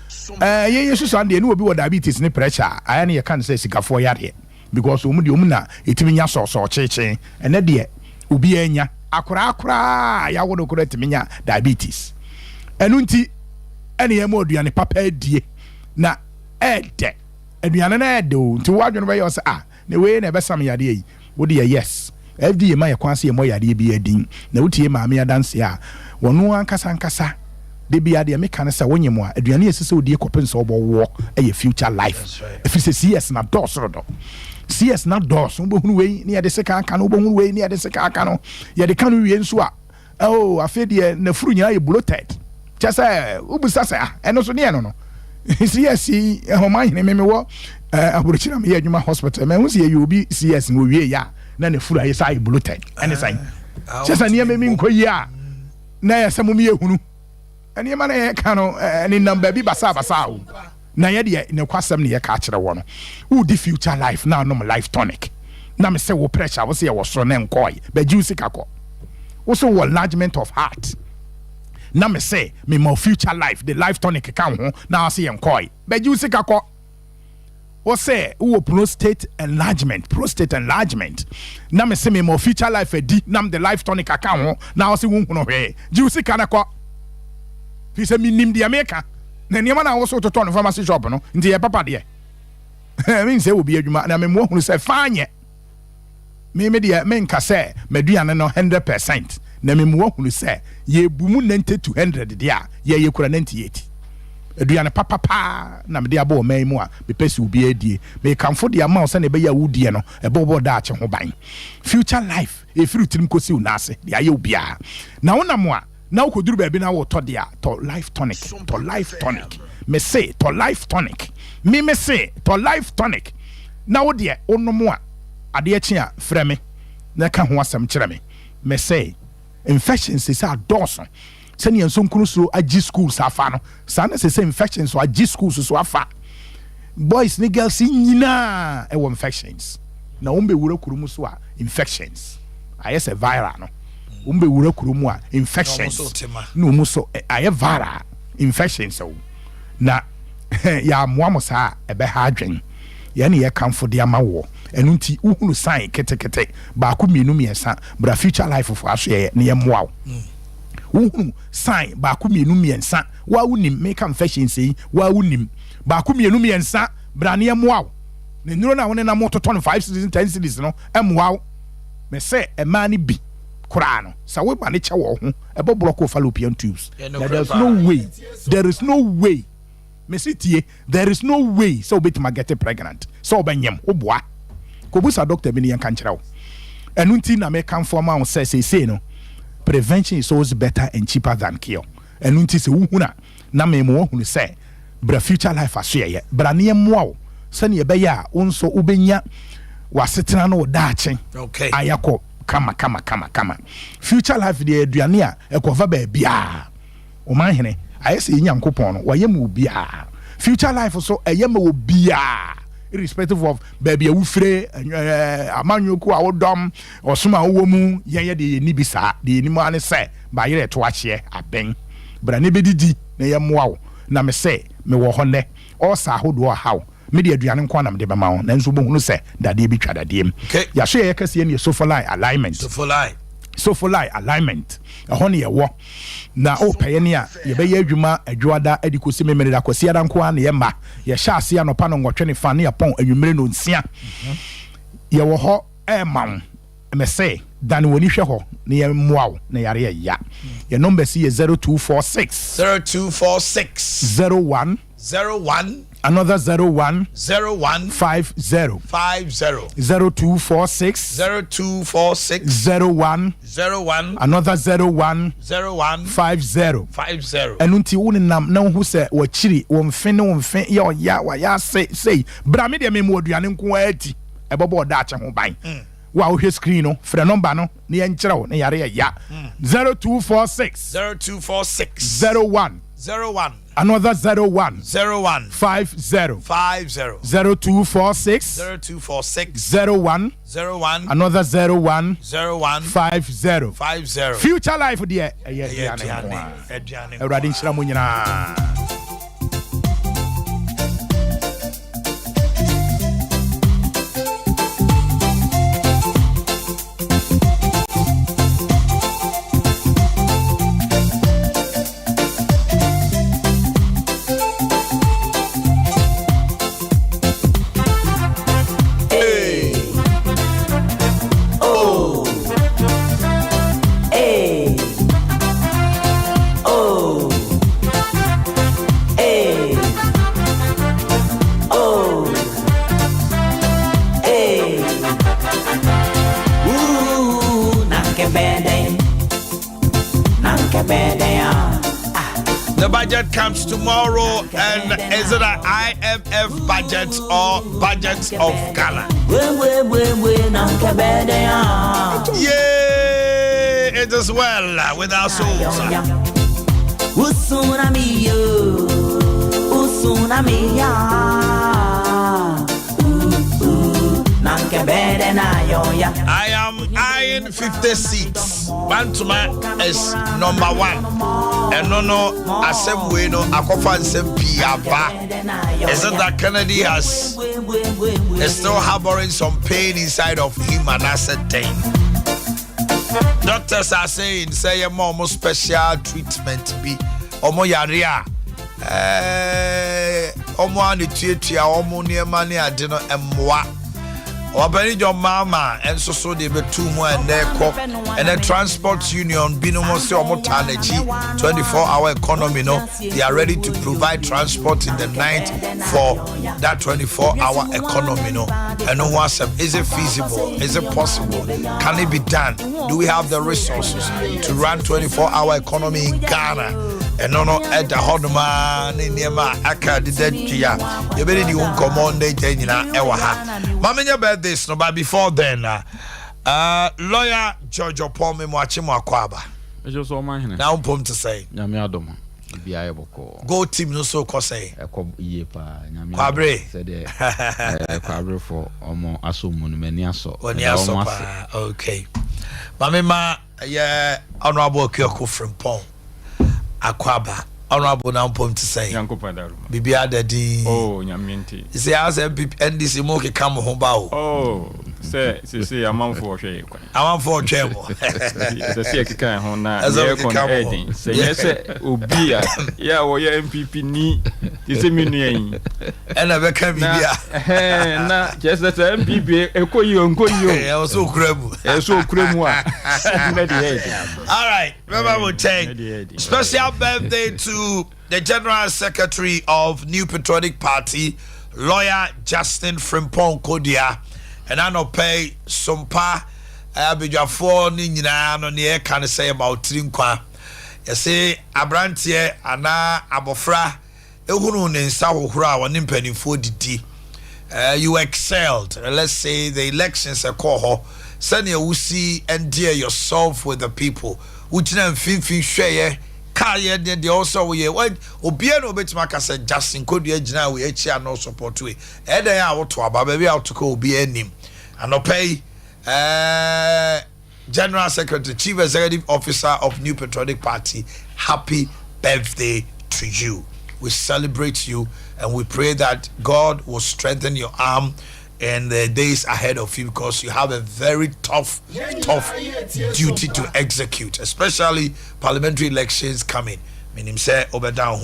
ye susu ande ne obi wo diabetes ne pressure aya ne ye kan say sikafo yare because omu de omu na etimi nya so cheche ene de obi anya akura ya wo no kura etimi nya diabetes enu nti ene ye mo aduane papa die na ede aduane na ede o nti wadwene be yo say ne we na ebesam yare yi wo de yes FDA ma ye kwanse ye mo yare bi adin na wutie maame adanse a wono ankasa de bia de me kan sa wonyemo a aduane esese odie kopenso obo eye future life if you say CS na dos rodo CS na dos wo hunu we ne ye de seka aka no wo hunu we ne ye de seka aka no ye de kan wie nso a afede na furu nyina ye bloated chese ubusa sa eno so ne no CS Omanhene me wo aburuchira me ye adwuma hospital me hu se ye obi CS no wie ya na ne furu aye sai bloated ene sai chese ne me nkoyi a na ya samu me ehunu ene ma na ye ka no ni number bi basa o na ye de ne kwasam ne ye ka kire wo no wo di future life na no life tonic na me say wo pressure wo say wo so na nkoi be juice kakọ wo so wo enlargement of heart na me say me more future life the life tonic ka ho na say nkoi be juice kakọ wo say wo prostate enlargement na me say me more future life edi na the life tonic ka ho na say wo hu no hwe juice kanakọ fi say minim de America na niam na wo so to no pharmacy shop no nti ye papa de me say obi adwuma na me mo hu say fanye me de me nka say maduane no 100% na me mo hu say ye bumu 90 to 100 de a ye kura 98 aduane papa na me de aba o man mu a me pesi obi adie me kamfo de ama o say na be ya wudie no e bobo da ache ho ban future life e free tirim kosi unase de aye obi a na wona mo a na ukoduru ba bi na wo to de a to life tonic me say to life tonic me say to life tonic na wo de onomo a ade achi a frɛ me na ka ho asɛm kyerɛ me say infections is a dawson sani enso nkunu so agi schools afa no sana say infections so agi schools so afa boys ni girls nyina e wo infections na wombe wura kurumu so a infections ayese viral no wombe wura kurumu a infections no mu so aye viral infections so na ya moamo sa ebe ha adwen ye ne ye kamfo de amawo enu nti uhunu sign ketekete ba ku mienu miensa bra future life for aso ye ne ye moawo uhunu sign ba ku mienu miensa wa unim make infections yi wa unim ba ku mienu miensa bra ne ye moawo ne nuro na wona na moto 25 cities 10 cities no emwawo me say e ma ni bi kura no sa we ba ne che wo ho e bo block fallopian tubes there is no way me sitie there is no way so bit ma get pregnant so banyem oboa ko busa doctor bi ne yan kan kirawo enu nti na me kan form am say no prevention is always better and cheaper than cure enu nti se wuhuna na me mo hunu say bra future life aso ye bra ne moawo se ne be ya onso ubenya wasetena no daache okay ayako kama future life de aduane a ekofa ba bia Omanhene ayese nyankopon no wayem obia future life so ayem obia irrespective of baby awufre amanyoku awodom osoma womu ye de ni bisa de ni ma ne se ba yere to ache aben bra ne bedidi na ye moawo na me se me wo honne o sa hodo hawo me de aduane nko na me de bema wo na nso bohunu se dade bi twa dade em ya so ye kase ne sofa line alignment so for like alignment ɛhɔ ne yɛwɔ na ɔpɛyɛ ne a yɛbɛyɛ adwuma adwoada adi kɔsi memere da kɔsi ada nko a ne yɛma yɛhyɛ ase anɔpa no nwɔtwe ne fa ne yɛpɔn anwummere no nsia yɛwɔ hɔ ɛma wo mɛsɛ dane wɔni hwɛ hɔ ne yɛmmoa wo na yare yɛya yɛ number si yɛ 0246 01 another 01 50 0246 01 another 01 50 ɛno nti wo nenam na wohu sɛ wɔkyiri wɔmfe ne wɔmfe yɛ ɔya wayɛ sei bra me deɛ memu aduane nko ati ɛbɛbɔ ɔda akyɛ ho ban wa wohwɛ screen no frɛ number no ne yɛnkyerɛ wo ne yare yɛya 0246 01 another 01 50 0246 01 another 01 50 future life deɛ ɛyɛ aduane awurade nhyira mo nyinaa. The budget comes tomorrow, and is it an IMF budget or budget of Ghana? Yeah, it is well with our souls. I am eyeing 50 seats. Bantuma is number 1. And no, asem we no akofa nsem piaba. Is it that Kennedy is still harboring some pain inside of him and that's a thing? Doctors are saying, say a more special treatment be omo yaria. Omo ani tuetua omo niema ne ade no emwa. Obani your mama and so they be 2 more and their cop and the transport union binomo se omotanechi 24-hour economy no they are ready to provide transport in the night for that 24-hour economy no and no one is it feasible, is it possible, can it be done, do we have the resources to run 24-hour economy in Ghana? And no at the Hodman in Yama Aka did that you better you won't come on day ewaha. Mamma birthdays no but before then lawyer George Opome Mwachimo Akwaba. It's just Omanhene. Now pom to say. Nyame adom. Bia eboko. Go team no so ko say. Ekọ ye pa nyame. Kwabre. Said kwabre for omo aso munumani aso. Oni aso pa. Okay. Mamma yeah honorable Kyoko Frimpong Akwaba. Honorable now pom to say. Bibia daddy. Oh, nyamienti. Say as NDC mo ke come home ba o. Oh, say amanfo hwe kwa. Amanfo hwe mo. Say keka ho na ye kon edin. Say yes obi a ya wo ye MPP ni. Say menu yin. E na be ka bibia. Na just that MPP ekoyi onkoyi o. E so kuramu. E so kuramu a. All right, remember we'll take special birthday to the General Secretary of New Patriotic Party, lawyer Justin Frimpong Kodia, and I no pay Sompa Abijafo ni nyina no ne can say about Trinkwa. You say Abrantie ana abofra ehunu ne nsa hohora woni mpanimfo didi. You excelled. Let's say the elections call send you see endear yourself with the people. Uchina mfimfin hweye Kaya de also we what obia no betima ka say Justin Kodia gina we echi no support we e dey out to aba baby out to ko obia nim anopay General Secretary Chief Executive Officer of New Patriotic Party, happy birthday to you. We celebrate you and we pray that God will strengthen your arm in the days ahead of you, because you have a very tough duty to execute, especially parliamentary elections coming. Meaning say over down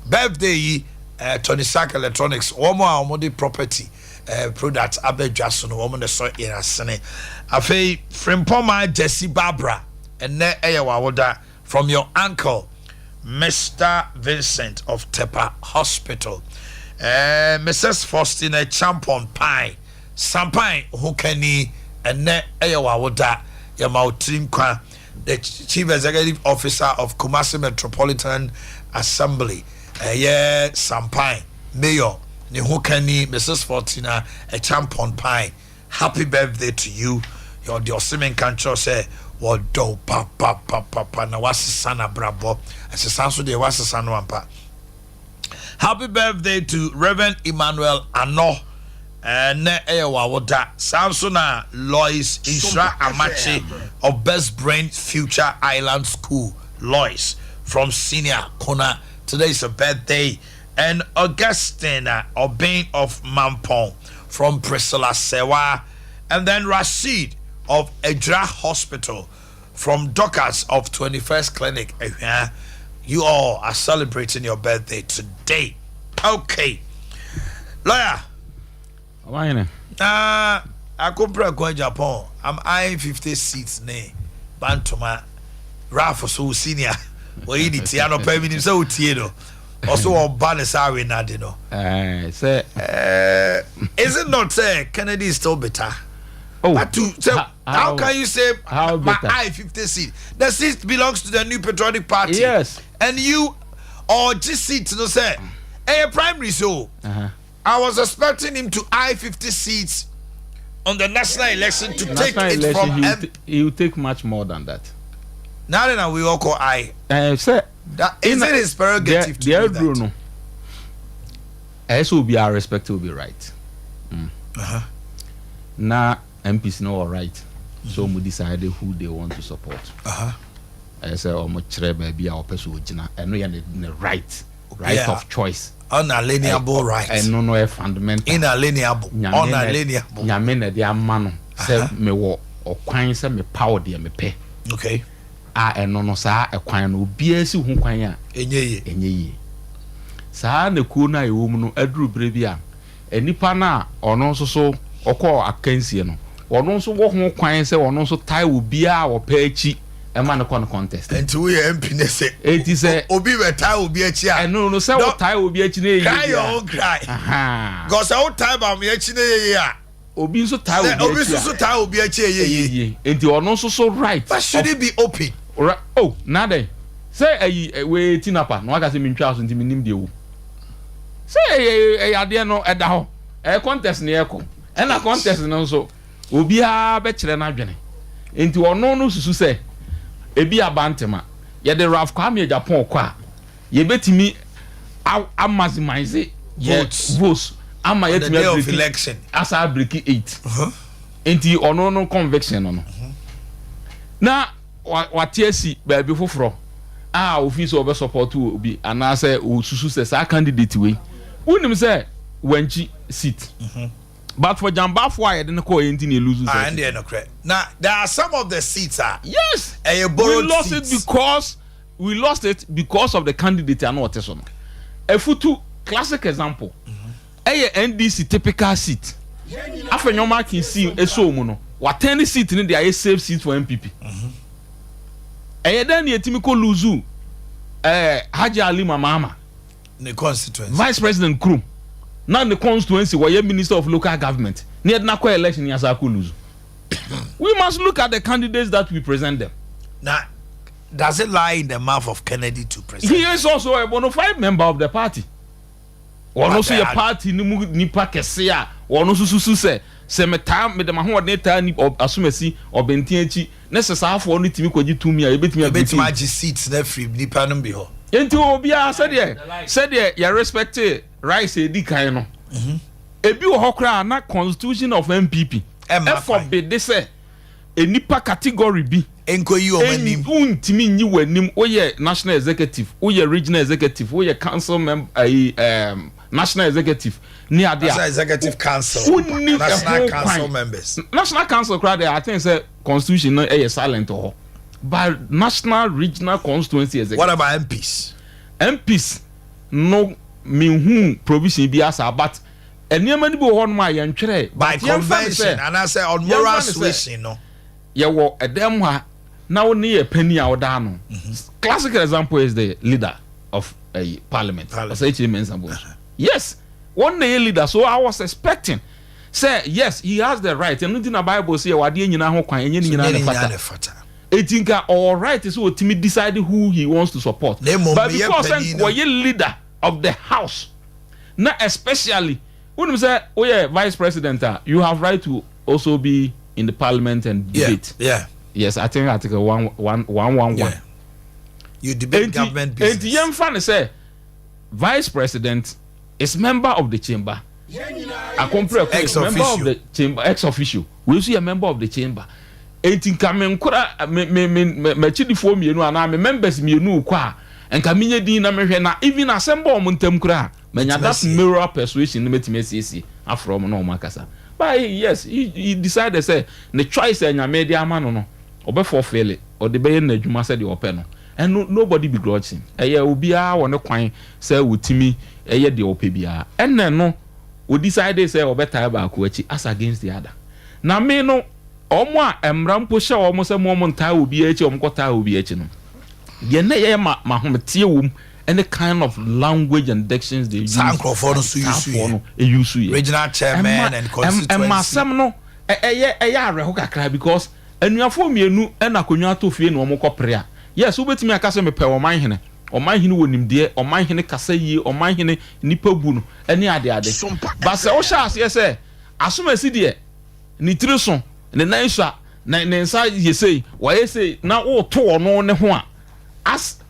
birthday Tony Sack Electronics omo property products abedwaso no omo so in asene afei frimpoma Jesse Barbara and ne eyewawoda from your uncle Mr. Vincent of Tepa Hospital. Mrs. Faustina Champon Pie Sampai Hukani and ne eyewawoda yamautrinkwa, the Chief Executive Officer of Kumasi Metropolitan Assembly. Sampai Mayor Nihukani Mrs. Fortina a champon pie. Happy birthday to you. Your Simen Kancho say what do papa na wasi sana brabo as a sanso de wasi sana wampa. Happy birthday to Reverend Emmanuel Ano ne ewa woda Samsona Lois Isra Amache of Best Brain Future Island School Lois from Senior Kona. Today is a birthday. And Augustine Obin of Mampong from Priscilla Sewa. And then Rashid of Edra Hospital from Doctors of 21st Clinic. You all are celebrating your birthday today. Okay. Lawyer. I come to Japan. I'm eyeing 50 seats. Bantoma. Ralph so senior. We need to know pay me so tieno. Also on Banesari Nadino. Say is it not say Kennedy is still better? Oh, but to say how can you say how my I 50 seat? The seat belongs to the New Patriotic Party. Yes. And you or just seats no say a primary so I was expecting him to I 50 seats on the national election to take it from he will take much more than that. Now then we all call I. Say that is it his prerogative to do that? No. As will be our respect will be right. Now MPs know all right. So we decided who they want to support. I say much baby our person and we are the right of choice. Unalienable right. And no fundamental. Inalienable. Unalienable. Nyamene dia mano say me wo okwan say me power dia me pe. Okay. No saa ekwan no bia si hu kwan a enye saa na ku na ewo mu no aduru brebi a enipa na ono nso so okọ akansie no ono nso wo hu kwan se ono nso tai wo bia wo pa achi e ma ne kon contest enti we MP ne se enti se obi we tai wo bia achi a no se wo tai wo bia achi na cry your own cry go say wo tai ba me achi na ye a obi nso tai wo bia achi obi nso tai wo bia achi ye enti ono nso so right but should it be open? Oh, nade. Say we tinapa no aka say me ntwa so nti me nim de wo. Say ade no eda ho. Contest na yeko. E na contest no so obi a be kire na adwene. Enti ono no susu say ebi abantema. Ye de Ralph Kwame Japan kwa. Ye betimi amazimize votes. Ama yet me election. Asa break 8. Enti ono no conviction no. Na watiesi baby foforo office obe support obi ana say osusu say sa candidate we unim say wanchi seat but for jamba for I didn't call anything they lose and they no correct. Now there are some of the seats yes we lost it because of the candidate and what so a futu classic example NDC typical seat after your marking see eso mu no what 10 seat in there is safe seat for MPP then yetimi ko luzu Haji Ali Mama the constituency Vice President Krum now the constituency where Minister of Local Government near na ko election yasa ko luzu. We must look at the candidates that we present them. Now does it lie in the mouth of Kennedy to present? He is also a bona fide member of the party. Or also a party nipa kese a or no susu se me time me de ma ho ne ta ni asumasi obentiachi necessary for only timi kwaji tumi a ebetimi agi seats na free nipa no bi ho enti obi a said ya respect rights edi kan no ebi wo hokra na constitution of MPP for be dey say a nipa category bi enkoyi omanim untimi nyi wanim oye national executive oye regional executive oye council member national executive ni Adea national executive council national council members national council crowd I think say constitution no silent or but national regional constituency executive. What about MPs no mean provision bi asa but enema ni bi ho no ma ye ntwere by convention and I say on moral suasion no ye wo edem ha na wo ne ye pani a woda no. Classic example is the leader of a parliament. Yes, one day leader. So I was expecting, say yes, he has the right. And nothing the Bible say wadi nyina ho kwan enye nyina fata. Etinka all right is what Timmy decide who he wants to support. But because we leader of the house, now especially when you say oh yeah vice president, you have right to also be in the parliament and debate. Yeah. Yes, I think Article 111. Yeah. You debate government business. And the young fan say vice president is member of the chamber. I compare member of the chamber, ex officio. We see a member of the chamber. Enti kamen kura me chidi fo mienu ana me members mienu kwa enka minye din na mehwe na even assemble omuntem kura menya that mirror persuasion no metimesisi afrom no makasa. But yes, he decided say the choice enya media ama no obefo fele or the be na adwuma say the open no and nobody begrudge him. Eye obia won kwan say wutimi eye de opebia enne no we decided say obeta ba ko achi as against the other. Na me no omo a emrampo hye omo se mo ntaa obi achi omo kota obi achi no ye na ye ma hometie wom any kind of language and dictions they use use regional chairman and constituency and masem no eye areho kakra because anuafo mienu na konwa to fie no omo koprea. Yes, ubetimi akase me pe Omanhene wonimde Omanhene kasa yi Omanhene nipa bu no ene ade but se o sha ase se asomasi de ni triso ne nansa na nsa yesei wa yesei na wo to no ne ho a as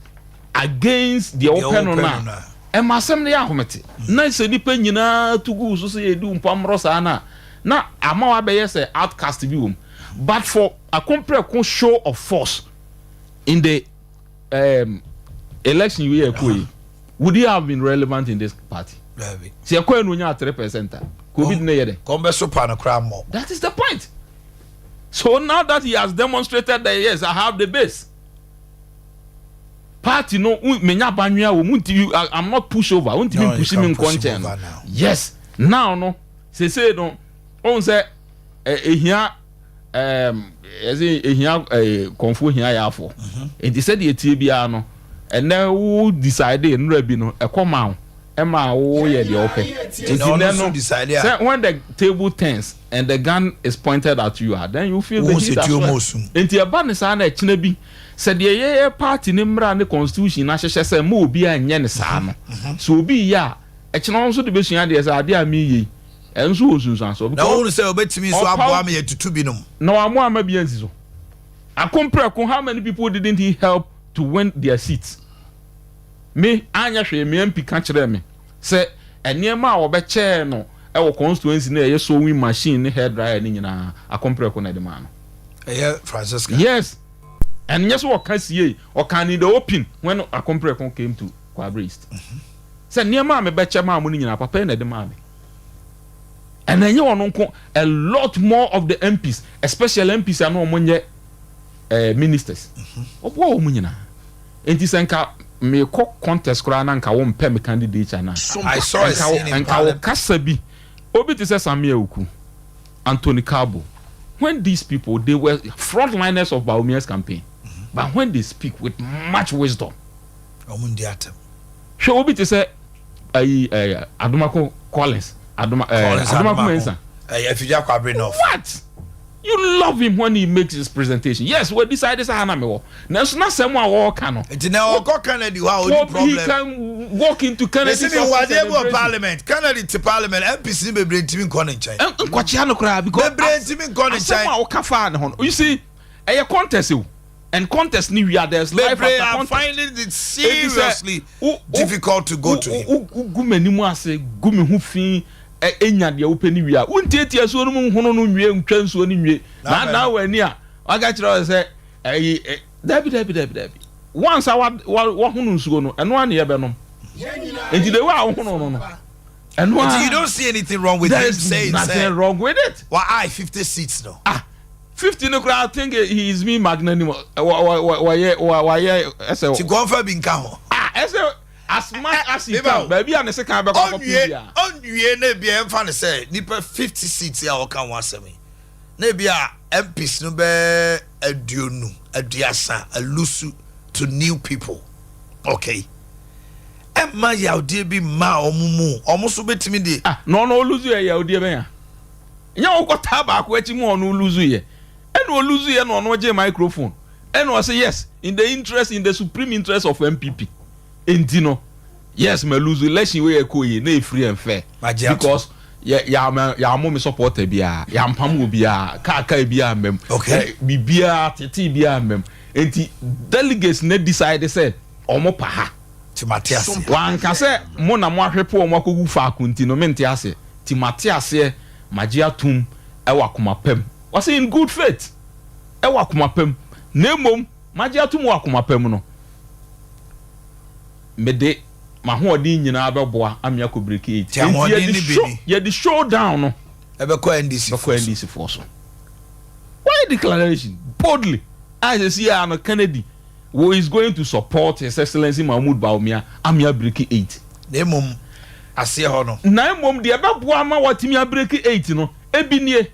against the open na e masem ne ya homete na se nipa nyina tugu so se edu mpamro sa na ama wa be yese outcast bi wom but for a complete show of force in the election year would he have been relevant in this party? See, 3%. That is the point. So now that he has demonstrated that yes, I have the base. Party no I'm not pushover. I won't even push him in content. Yes. Now no. Say no. On say here konfu hia ya afọ enti said the tibia no and now who decided nrabi no ekoma ema wo ye de open enti decide when the table turns and the gun is pointed at you then you feel the heat enti eba ne sa na ekina bi said the ye party ne mra ne constitution na hyehye say ma obi anye ne sa no so obi ya ekina nso de besua de say ade ami yi enso osunsan so na won say obetimi so aboa me yetutu binom na wa mo ama bi ansi so akompre how many people didn't he help to win their seats me anya hwe me MP ka kire me say enema a wo be chair no e wo constituency na ye sewing machine ne hair dryer ni nyina akompre na de ma no Francisca yes and yes wo kan sie o kan in the open when akompre came to Kwabre East say enema me be chair ma mo ni nyina papa na de ma me. And then you want a lot more of the MPs, especially MPs are no money ministers. Opo omunyina. Enti senka me contest kra na nka wo mpe me candidate na. I saw it in Parliament. Kasa bi. Obi te say Samia Oku, Anthony Kabo. When these people they were frontliners of Baumia's campaign. But when they speak with much wisdom. Omundiatem. She obi te say Adumako Collins. What? You love him when he makes his presentation. Yes, we decided to Haname. Now, not someone walk on. He can walk into Kennedy. Parliament. Kennedy to Parliament. MPC be bring him Konichan. You see, a contest. And contest new year there's life after contest. I'm finding it seriously difficult to go to him. Enya de open wia wontiatia so no hono no nwie ntwa so no nwie na wani a aga kire say dabi once I wa hono nsuo no eno ane ye benom enti de wa hono no And you don't see anything wrong with him saying nothing wrong with it. Why 50 seats no? 50 no crowd. I think he is me magnanimous. Why? To go for being count. As much as he can, baby, and the second back of India. On you, maybe I'm funny say, nipa 50 seats here, or can once me. Maybe MPs no be a duonu, a diasa, a lusu to new people. Okay. Emma Yaw dear be ma omumu, almost bet me de. No lose you, Yaw dear man. You got tabak waiting on no lose you. And no lose you no microphone. And I say yes, in the supreme interest of MPP. Intino, yes, me lose election we ekoye na free and fair. Because ya mo support bia, ya mpamu bia, kaka bia mem. Okay. Bibia tete bia mem. Enti delegates ne decide say omo pa ha. Timatias. Wan ka say mo na mo ahwepo omo akogu fa akunti no mente ase. Timatias magia tum e wakomapem. Was in good faith. E wakomapem. Na mom magia tum wakomapem no. Mede ma ho odi nyina abeboa amia ko break 8 ye the showdown no ebe ko NDC force why declaration boldly as see no Kennedy who is going to support His Excellency Mahmoud Bawumia amia break 8 na mom ase ho no na mom de ebeboa ma watimi break 8 no ebinie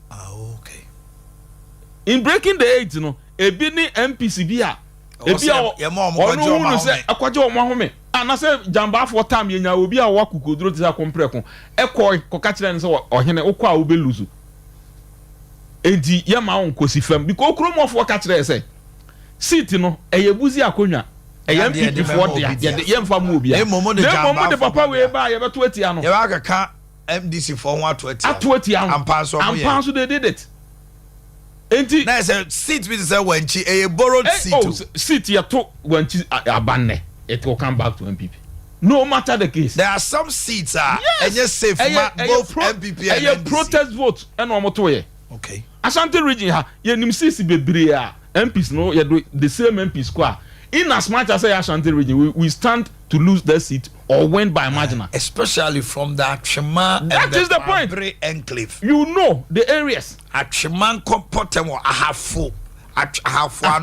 okay in breaking the 8 no ebi ni MPC bia ebi onu se akwaje o mo ahome anase jamba for time yenya obi a wakukoduro ti sa kompreko koka kire ne se ohene ukwa obeluzu enti ye ma on kosi fam because okromofo ka kire se seat no eyebuzi akonwa MPP for ye mfa mu obi a e momo de papa we ba ye beto atia no ye ba ka MDC for ho atu atia ampanso they did it. Enti na say seat be say wanchi a borrowed seat. Seat ya to wanchi abanne. It will come back to MPP. No matter the case. There are some seats and just safe both MPP and NDC. Protest vote and no moto. Okay. Ashanti region ha ye nim sisi bebre a MPs no ye do the same MP square. In as much as Ashanti region we stand to lose that seat or win by marginal. Especially from the Akshima that and is the point. Enclave. You know the areas. Akshiman Kompotemo Ahafu.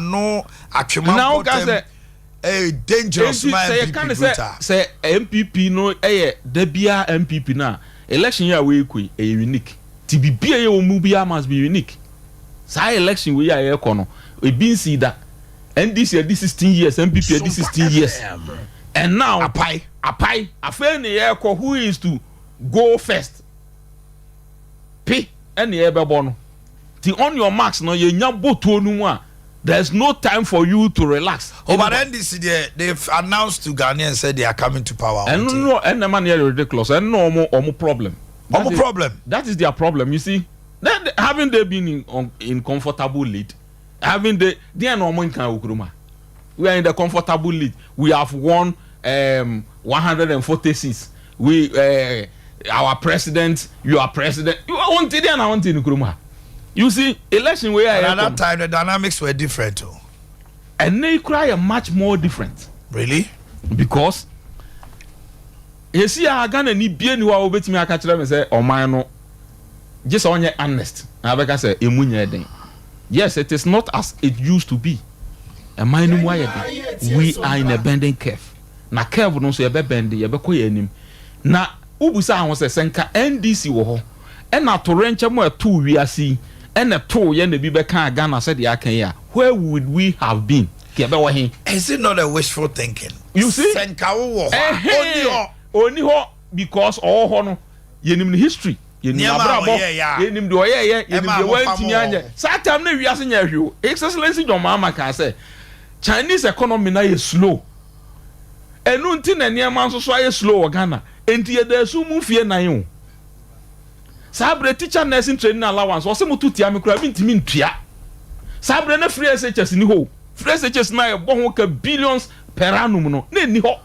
No Akshiman now guys a dangerous man say MPP no debia MPP na election year we kwi unique. Ti bibia ye omu bia must be unique. Say election we ya kono. We been see that NDC this 16 years MPP this 16 years. And now apai afeni ye ko who is to go first. P and ye be bono. Ti on your marks no ye nya boto no mu a there's no time for you to relax. But NDC they've announced to Ghana and said they are coming to power. And no, and the man here ridiculous. And no more problem. That is their problem. You see, having they been in comfortable lead, having they are no more in Ukruma. We are in the comfortable lead. We have won 146. We our president, you are president. You want it and I want in Ukruma. You see, election where at that time the dynamics were different too. And they cry a much more different. Really? Because you see, I Ghana ni bien wa obetimi aka kire me say oman no just onye honest. Na beka say emunye den. Yes, it is not as it used to be. A man we are in a bending curve. Na curve no so ye be bend ye be koy anim. Na ubusa ho say senka NDC wo ho. E na to renche mo eto wiase. And a tool yen the Bibe can Ghana said the Akenya. Where would we have been? Is it not a wishful thinking? You see? Only ho because all hono yenim history. Yenim abrabo. Yenim do ye yenim the way tinyanya. Satam na wiase nya hwo. Excellency John Mama can say Chinese economy na is slow. Enu nti na niam so so slow Ghana. Enti ye da su mu fie nan o. Sabre teacher nursing training allowance o se mo tutia me kura bintimi ntua sabre na free SHS ni ho free SHS na e bo ho ka billions per annum no na ni ho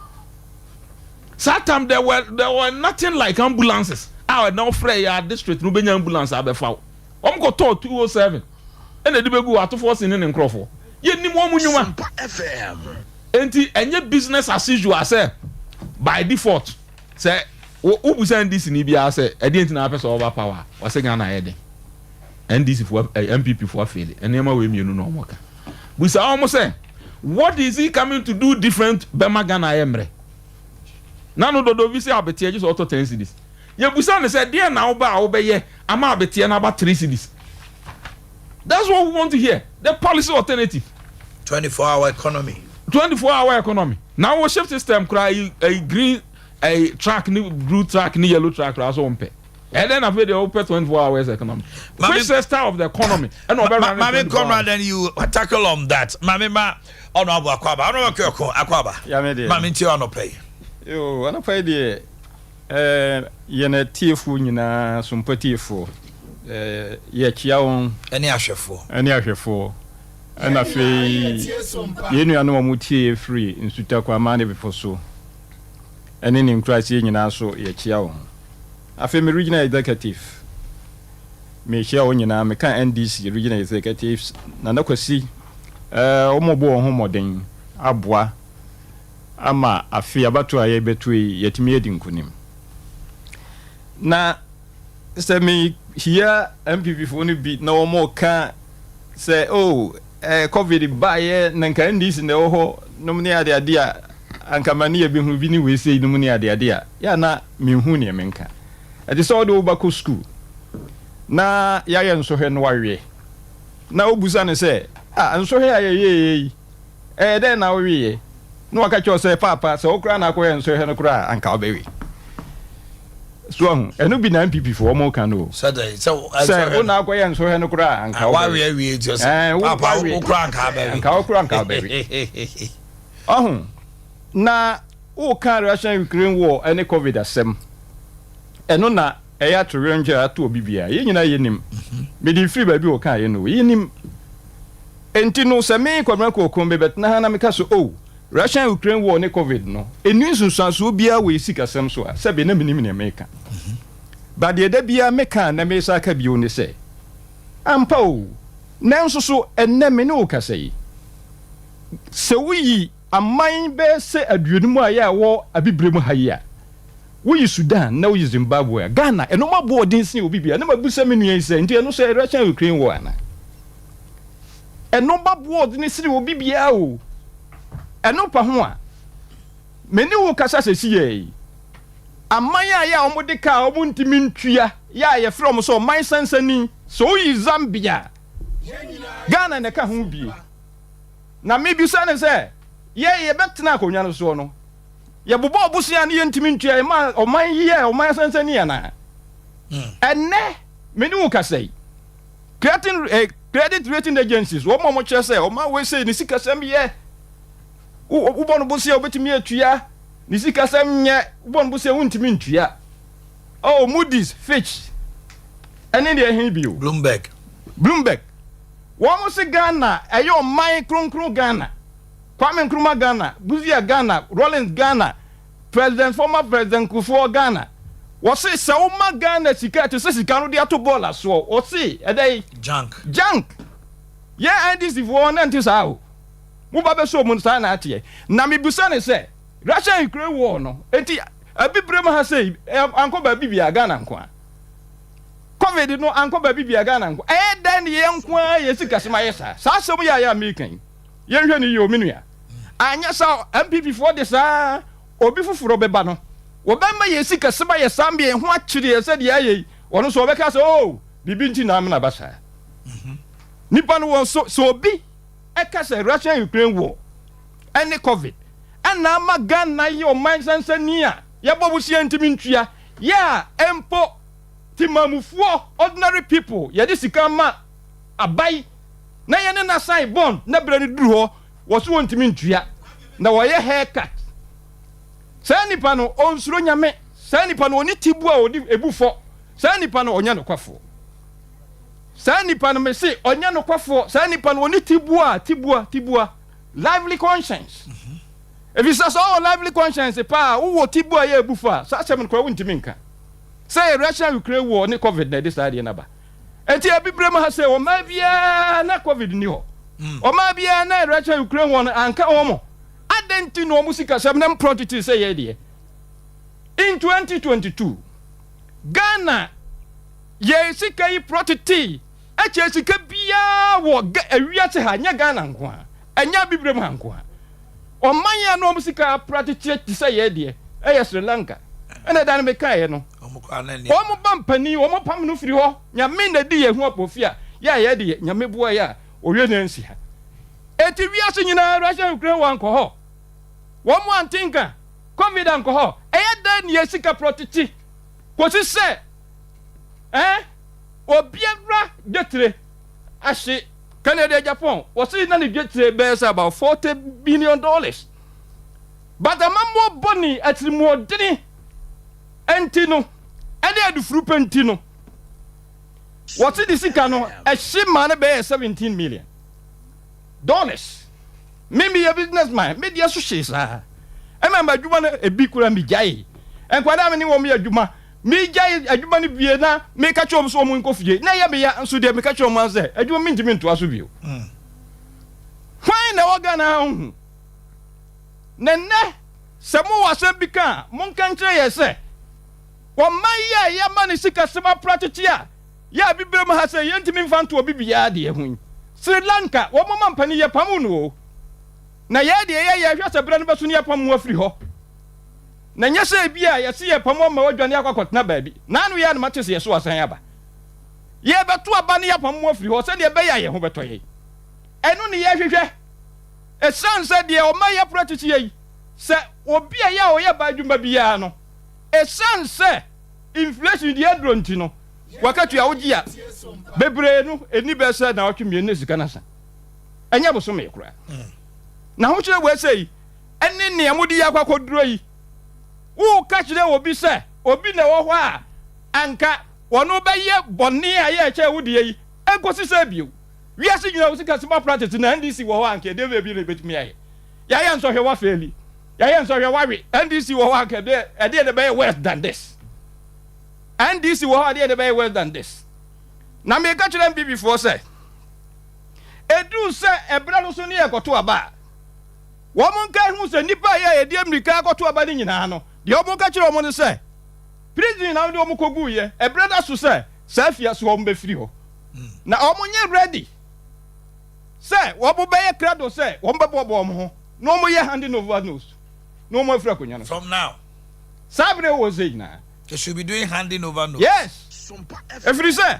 satam there were nothing like ambulances our now free ya district no benya ambulance abefa o mo ko to 207 e na de begu atofo sin ne nkrofo ye ni mo munwuma Sompa FM enti enye business as usual say by default say Ubusa NDC ni bia say e dey ntina person over power. O say Ghana e dey. NDC for MPP for fail. Enema we mienu no omoka. Busa almost say what is he coming to do different Bema Ghana emre? Nano dodo vi say abetie just auto 10 cedis. Ye busa ne say dey na oba ye ama abetie na about 3 cedis. That's what we want to hear. The policy alternative. 24-hour economy. 24-hour economy. Now we shift system cry a green a track ni blue track ni yellow track also on pay. And then after the open 24 hours economy. Which sector of the economy? And Mami Conrad, then you tackle on that. Mami ma ono abu akwaba. Ono wakyo akwaba. Ya me de. Mami nti ono pay. Yo, ono pay de yene tiefu nyina Sompa tiefu. Ye chia won eni ahwefo. Ana fe yenu anu amutie free insuta kwa mane before so. Eni ni nkrasi nyina so ye chia won. Afe me regional executive me chia won nyina me kan NDC regional executives na nakwasi omobo ho moden aboa ama afi abato aye betu yetimi edinkunim na se me here MPP for ni bi na omo ka say COVID baye na nka NDC na ho nomni ade a anka mani e bi hu bi ni we sei nomni ade a ya na me hu ne menka ade so do ba ko school na ya ye nso hwe no wawe na obusa ne say nso hwe aye den na wawe no aka cho say papa so okra na akọ nso hwe no kra anka obewi so enu bi na MPP for omo kan no so una akọ ye nso hwe no kra anka obewi wawe just papa okra anka obewi na o kan Russia Ukraine war any COVID asem eno na eya to ranger ato obibia ye nyina ye nim me di free ba bi o kan ye no ye nim enti no se me kwamra ko kombe bet na na me ka so Russia Ukraine war ne COVID no enu nsunsanso bia we sikasem so a se be na minim ne America ba de da bia me kan na me sa ka bi o ne se ampa o nanso so enne me ne o ka sei se wi amman be se aduonum a ya wo abibrem hayi we Sudan na we Zimbabwe Ghana eno mabo odin sin obibia na mabusa menua ise nti eno so Russia Ukraine war na eno mabo odin sin obibia o eno pa ho a meni wo kasa sesi ye amman ya omode ka omuntimi ntua ya ye from so man sansani so yi Zambia Ghana na ka ho bi na me bi sa ne se ye betena akonwa no so no ye bobo obusia ne yentimi ntua ma oman ye oman sansani ya na enne meni wo kasai credit rating agencies wo mo che say o ma we say ni sikasem ye u bonu busia obetimi atua ni sikasem nye u bonu busia wuntimi ntua Moody's Fitch ene de hin bio Bloomberg wo mo se Ghana eyo man kronkron Ghana Kwame Nkrumah Ghana, Buzia Ghana, Rollins Ghana, former President Kufuor Ghana. Was say Sauma Ghana sika to say sika no dey ato ball aso. O say e junk. Yeah, and this if one antis how. Mo ba be so mo sa na ate. Na me busa ne say Russia Ukraine war no. Enti abibrem ha say anko ba bibia Ghana nko a. COVID no anko ba bibia Ghana nko. Den ye nko a ye sika sema yesa. Sa asem ya American. Ye hwe ni yo menua. Anya sa MPP for this obi fufuro beba no obemma yesi kaseba ye sambie ho akire ye se de ayi wono so obeka so bibi nti na amna basa nipa no so obi eka se Russia Ukraine war any COVID na ma Ghana ye o man sansani a ye bobusia ntimi ntua ya empo timamufuo ordinary people ye de sika ma abai na ye ne na sign bond na bra ni duru ho wo so ntimi ntua na wo ye haircut sani pano onsuro nyame sani pano oni tibu a odi ebufo sani pano onya no kwafo sani pano me se onya no kwafo sani pano oni tibua lively conscience if you say so lively conscience pa wo tibu a ye ebufo a sa sem no kwa wuntimi nka say Russia Ukraine war ni COVID na this ade na ba enti abibrem ha say o ma bia na COVID ni ho o ma bia na Russia Ukraine war anka omo adenti no musika sem na project say ye de in 2022 Ghana ye sika yi protiti eche sika bia wo awiate ha nya Ghana nko a enya bibrem ha nko a oman ya no sika protiti ti say ye de e Sri Lanka ena dan me kai no omo bampani omo pam no firi ho nya me na di ye hu apofia ya ye de nya me bua ya owie na nsi ha eti wiase nyina Russia Ukraine wan ko ho wo mo antinka covid anko ho e ye dan ye sika protiti kwoti se obiara getre ashe Canada Japan was in the getre bears about $40 billion. But a mammo bonny at the more dinny Antino and they had the Frupentino. What's it the Sicano? A ship man bear $17 million. Maybe a businessman, maybe a sushi. I remember you want a big Mijay. And quite how many women are Juma? Me jai adwumani bie na me ka chom so mo nkofie na ya be ya nso de me ka chom anse adwuma ntimi nto aso bio fine na waga na hu nenne se mo wase bika mo kan kire ye se wo man ya mani sika sema practice ya bibrem ha se ye ntimi mfa nto obi bia de hu Sri Lanka wo mo mampani ye pamu no na ye de ye hwa se bra no beso ne ye pamu afiri ho na nyese bia ya se ye pamo ma wadwane akokotna baabi na anu ya na matese ye so asan aba ye beto aba ne ya pamo afiri ho se de be ya ye ho beto ye enu ne ye hwehwe e sanse de o ma ye practice ye se obi ya o ye ba adwuma bia no e sanse inflation de adronti no wakatu ya ogia bebre no eni be se na otwemie ne sika na sa enya bo so me kura na ho kire we sei eni ne amudi ya kwakoduro yi wo catch them obi say obi na wo ho a anka wono be ye bonni a ye che wo de yi enkosi say bio wi ase nyina wo sika sima practice na NDC wo ho anka de be bi na betumi aye ya ya nso hwe wa faili ya ya nso hwe wa wi NDC wo ho anka de de be worse than this NDC wo ho de be worse than this na me catch them before say edu say ebra no so ne ye koto aba wo mon kai hu se nipa ye de America koto aba ni nyina no de omo ka kire omo ne se prison na de omo kogu ye e brother so se safia so omo be free ho na omo nye ready se wo bo be ye krado se wo be bo omo ho no omo ye handing over nose no omo free akonya no from now sabre wo say na they should be doing handing over nose yes Sompa every say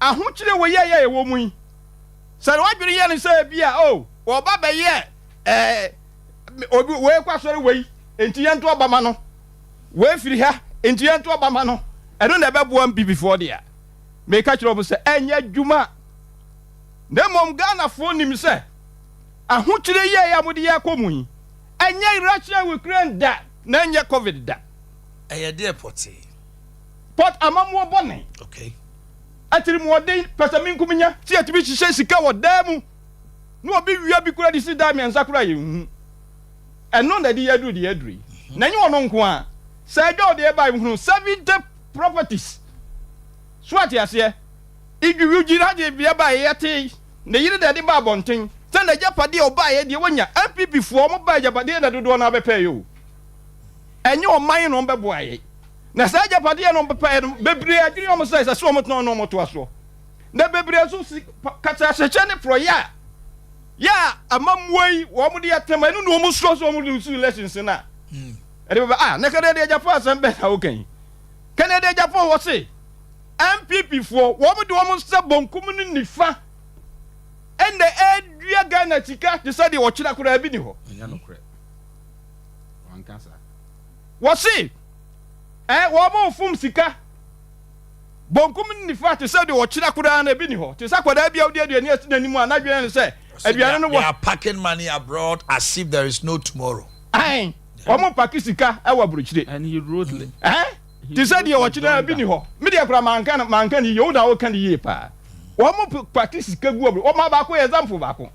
ahu kire wo ye wo mu yi se wo adwere ye ne se bia oh wo ba be ye obi we kwasori we enti yanto obama no we firi ha enti yanto obama no eno na bebo am before there me ka kire obo se enya dwuma na mom Ghana fo nim se aho kire ye ya mode ya komu yi enya Russia Ukraine da na enya covid da eye de port amamu obone okay atiri mu odin pesamin kuminya ti atibi hihye sika wodamu no obi wia bi kura di si da mi ansakura ye hu eno na di yadu di yadri na nyi wono nko a say do de buy hu 70 properties swati ase igwi gira de bia ba ye te na yire de ba bonten se na japade o ba ye de wonya MPP fo mo ba japade na dodo na bepe yo enye o man no bebo aye na sa japade no bepe no bebre adwiri o mo say so mo no mo to aso na bebre so kata hyeche ne pro ya amamwei wo mu de atema enu no mu so mu de lessons na ede ba na Canada Japan asem be ha okan Canada Japan wo se MPP for wo mu de wo mu se bonkum ni nifa ende edua Ghana tika de say de wo kira kura bi ni ho nya no kure wan kansa wo se wo mu fum sika bonkum ni nifa te say de wo kira kura na bi ni ho te say kwada bia wo de aduani asinani mu anadwe ne say they are packing money abroad as if there is no tomorrow. Aye. Omo pakisika e wa buruchire. And he wrote Ti said you watch na bi ni ho. Me dey kura mankan ni yo na wo kan ye pa. Omo pakisika gu obru. Omo ba ko example ba ko.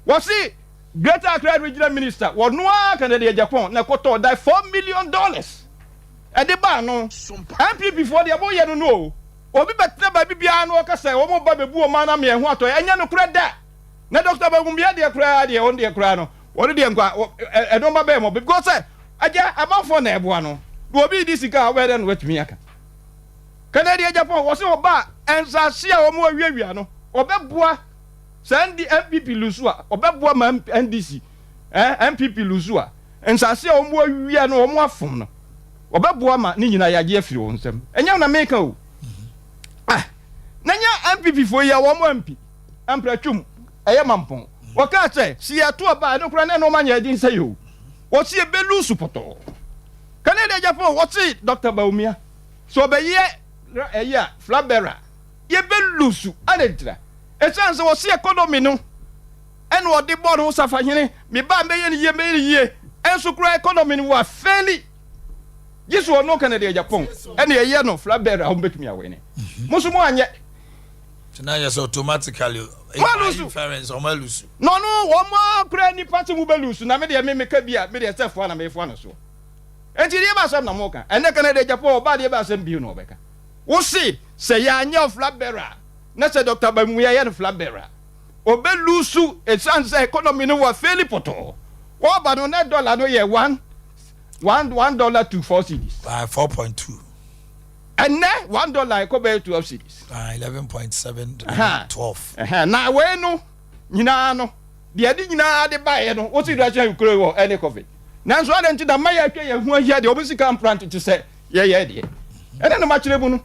Wo see Greater Accra Regional Minister wo no Canada Japan na koto die $4 million. E de ba no. MPP before the boy no no. Obi betre ba bibia no ka say omo ba bebu o man na me ho ato. Enya no kura da. Na Dr. Bagumbia de kura de on de kura no. What de nkwa e don ba be mo because aja amafo na ebo ano obi di sika we den watumi aka Canada Japan wo se oba ensase a omo awiawia no obeboa sandi MPP lusu a obeboa ma NDC MPP lusu a ensase a omo awia no omo afom no obeboa ma ni nyina yage afiri wo nsem enya na meka o nanya MPP fo ya wo mo MP ampratwum eye mampon waka say si ato aba no kura na no manya din say o wo si e belusu poto Canada Japan wo si Dr. Baumia so be ye eya flabera ye belusu adentra e chance wo si economy no ene wo de board ho safa hene me ba me ye enso kura economy no wa fairly Yesu ono Canada Japan ene ye no flabera ho betumi awene musumu anye Now just automatically inference or malusu. No, one more cranny part of Mubelusu. Now, maybe I may a maybe a self one and make one so. And you never said Namoka, and the Canada Japan body about some Buno Becca. We'll see, say ya flat bearer. Not a doctor, but we are flat bearer. Obelusu, it sounds economy no fairly poto. What about on that dollar? No, yeah, $1 to 4 cities. 4.2. And now $1 I compare 12 cities. 11.7 12. Now we no nyina the adi nyina de buy no what you do kure wo any covid now so I don't my atwa ya hu ahia de obisi can plant to say de and then no match mu no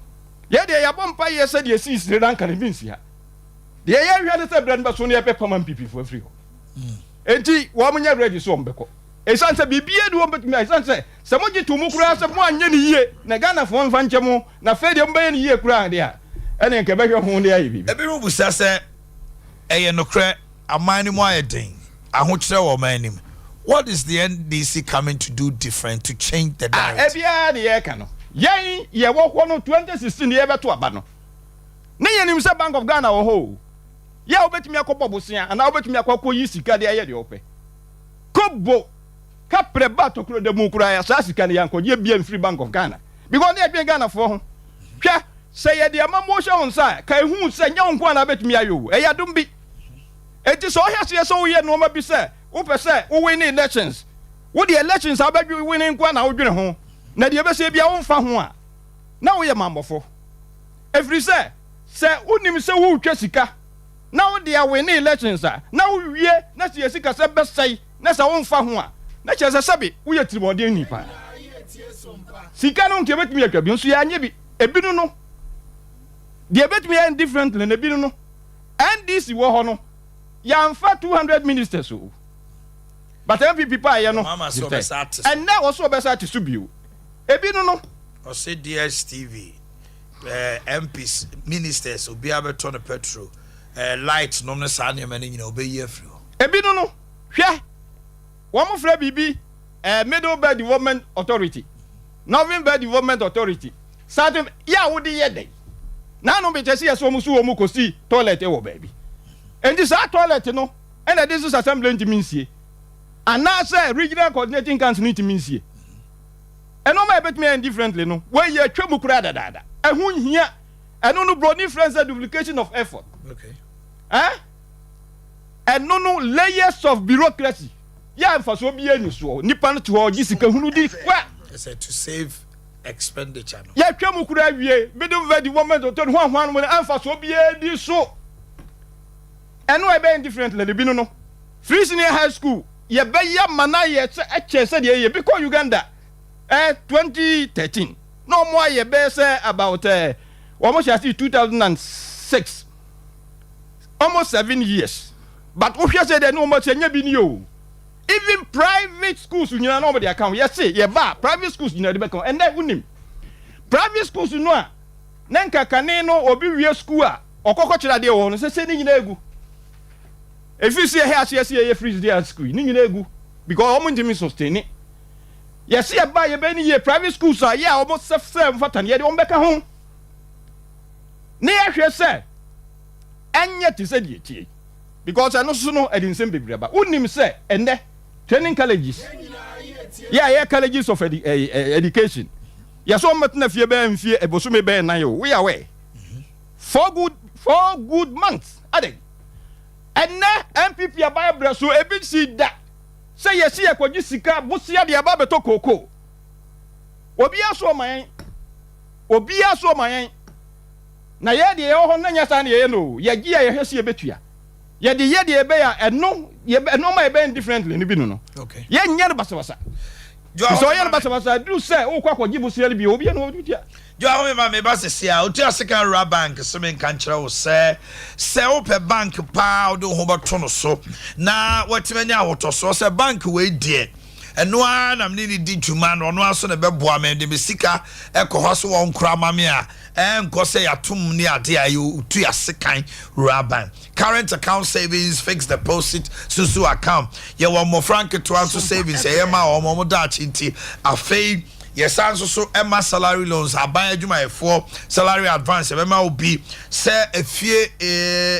ye de ya bompa ye say de si Sri Lanka ne binsi ha de ye hwa de say brand ba so ne ya pepa man pipi for free ho enti wo munya ready so mbeko esan say bibie de wo betumi esan say se mo gitu mu kura se mo anye ne yie na Ghana fo mfa nchemu na fe de mba ye ne yie kura de a ene nke behwe ho de ayi bibi ebi mu busa se eye no kra amani mo ayedin ahokyere wo manim. What is the NDC coming to do different to change the direction? Ebia de ye ka no yen ye wo ho no 2016 ye beto aba no ne ye nim se Bank of Ghana wo ho ye obetumi akopɔ bosia ana obetumi akɔkɔ yi sika de aye de opɛ kobo kapre bato kro de mu kura ya sa sika ne yanko ye bia free Bank of Ghana because ne ye Ghana for ho hwa say ye de amamosha on sa kai hu se nya onko na betumi ayo e ya dum bi enti so hia se so ye no ma bi se wo pese wo win elections wo the elections abadwi win nko na wo dwene ho na de be se bia wo mfa ho a na wo ye mambofo every say unim se wo twa sika na wo de win elections a na wo wie na se sika se be sai na se wo mfa ho a na che se sabe wo ye tribode nipa sika no nke betumi atwa bi nso ya anye bi ebinu no the betumi and different na ebinu no NDC wo ho no yamfa 200 ministers so but MPP pa ye no and now also be sat to bio ebinu no o say DSTV MPs ministers obi abeto no petrol lights no sa ne mane nyina obeyi afri ebinu no hwe wo mo fra bibi Middle Belt Development Authority Northern Belt Development Authority certain ya wo de ye dey na no be chese ye so mu su wo mu kosi toilet e wo baby and this toilet no and this is assembly ntiminsie and now say regional coordinating council ntiminsie and no my bet me differently no when you twemu kura dada ehun hia eno no bro difference duplication of effort okay and no layers of bureaucracy ya mfaso bi eni so nipa no to ogisika hunu di kwa to save expenditure no ya twemu kura wie middle development authority hwan mo mfaso bi edi so and no be differently the binu no free senior high school ye be ya mana ye che se de ye because Uganda 2013 no more ye be say about almost 2006 almost 7 years but we say they no more say nya bi ni o even private schools nyina no be dey account yes say ye ba private schools nyina dey be account and then unim private schools no a na nkakane no obi wie school a okokọ kira de wo no se ni nyina egu if you see here ye freeze there school ni nyina egu because omo ntimi sustain it yes ye ba ye be ni ye private schools are yeah almost self fatan ye de on beka ho ne ye hwe se anya ti se de tie because I no so no edin sem bebre ba unim se ende training colleges yeah colleges of education yes o metna fie be mfie ebosume be nan yo we are we 4 good months ade and MPP abaya so ebi si da say yes ye kwaji sika bosia de aba beto koko obi aso man na ye de ho na nya sa na ye no ye gi ye hwese ye betua ye de be ya eno ma be differently ni bi no okay ye nya no basa so ye no basa do say o kwa gibu se bi obi no odutia jo ahome ma me basa sia otu asika ra bank so me kan kire wo se o pe bank pa o do ho bato no so na watimanya woto so se bank we die eno a na me ni di dwuma no no aso na beboa me de sika ekoho so won kura mame a enko se yatum ni ade ayo utu asekan raban current account savings fixed deposit susu account ye wo mo frank to answer savings ye ma o mo da chinti afei yes so emma salary loans aban adwuma efo salary advance be ma obi se efie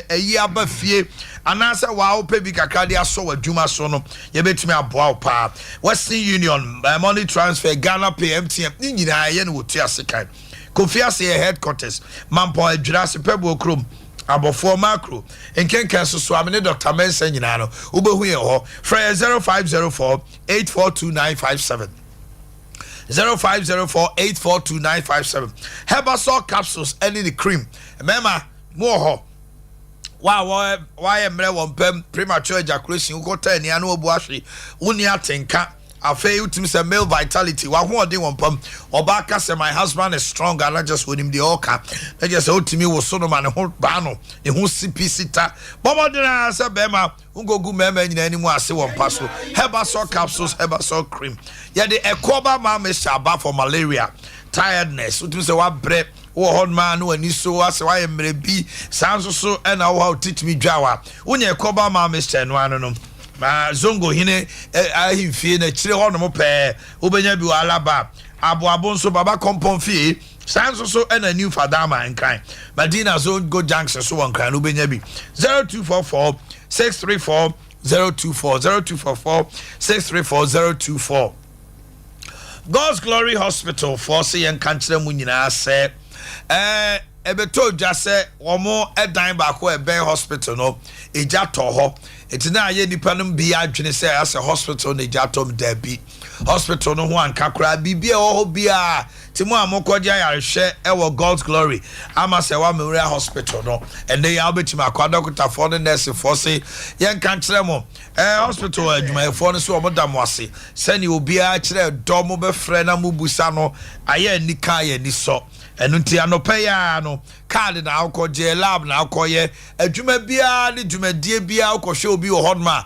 eyi aba fie anasa wa ope bi kakra de aso wadwuma so no ye betumi aboa opa Western Union money transfer Ghana Pay MTN ni nyina ye no wotu asekan Kofia say headquarters Mampo Adwirase Pebo Krom abofo macro enkenken so amene Dr. Mensa nyina no ubehu ye ho fra 0504 842957 0504842957 Herbasol capsules any the cream remember more ho why emre won pem premature ejaculation ko ta ni anu obu ahwe woni atenka afei utim say male vitality wa ho odin won pam oba ka say my husband is strong and I just with him the oka I just utimi wo so no man ho ba no e ho sipicita bomodina say bema ungogu mema nyina ani mu ase won paso Herbasol capsules Herbasol cream ye de ekoba ma me shaba for malaria tiredness utim say wa bre wo hot man no ani so ase wa emre bi sanso so na wo teach me dwawa unye ekoba ma me no anu no ma zongo hine ahimfie na kire ho no mo pe obenya bi alaba abo nso baba compound fie sanso so na new fadama nkan madina zongo junction so wan kan obenya bi 0244 634 024 0244 634 024 God's Glory Hospital for say en kanchire mu nyina se ebeto dwa se omo edan ba ko eben hospital no eja to ho etina aye nipa no bi adwene se as a hospital na eja tom da bi hospital no ho anka kra bibia ho bia timu amokoja yarehwe ewo God's Glory ama se wa memorial hospital no ene ya obetima akwa doctor for the nurse for say yen kan kire mo hospital adwuma for no so omodam wase sani obi a kire do mo be frɛ na mo busa no aye ni kan ye ni so enunti anope ya no card na akoje lab na akoye adwuma bia ni dwumadie bia akohwe obi wo hodma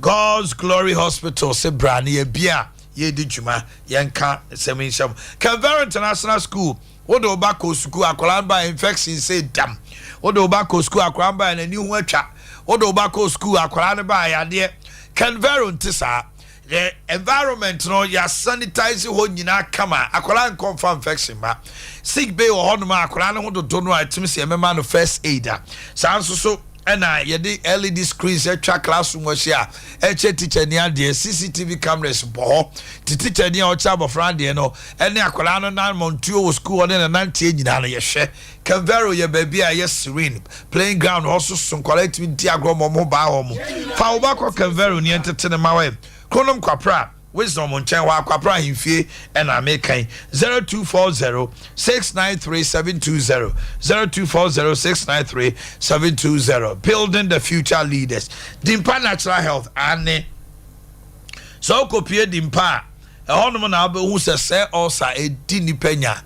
God's Glory Hospital se brand ye bia ye di dwuma yenka seminsham Canberra International School wodo bako school akolan ba infection say dam wodo bako school akolan ba na ni hu atwa wodo bako school akolan ba ya de Canberra ntisa the environment no ya sanitize ho nyina kama akolan confirm infection ma sick bay or honma akolan ho do no atimi se emema no first aider sanso so ena yedi LED screens etwa classroom wo hia eche teacher ni ade CCTV cameras bo teacher ni o cha bofran de no ene akola no na montuo wo school ne na ntie nyina no ye hwe Canberra ye baby a yes serene playing ground also some collect with diagram mo ba ho mo fa wo ba ko Canberra ni entetene mawe kronom kwapra wisdom on chen wa kwapra himfie na mekan 0240 693720 0240 693720 building the future leaders dimpa natural health ane so kopie dimpa ehonum na abehu se osa edi nipanya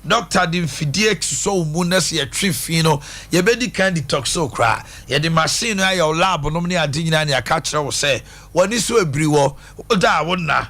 doctor dim fidie so munas ye twifi no ye bedi kan detoxo kra ye the machine ya your lab no ne ade nyina ne aka kire wo se wani so ebiri wo da wona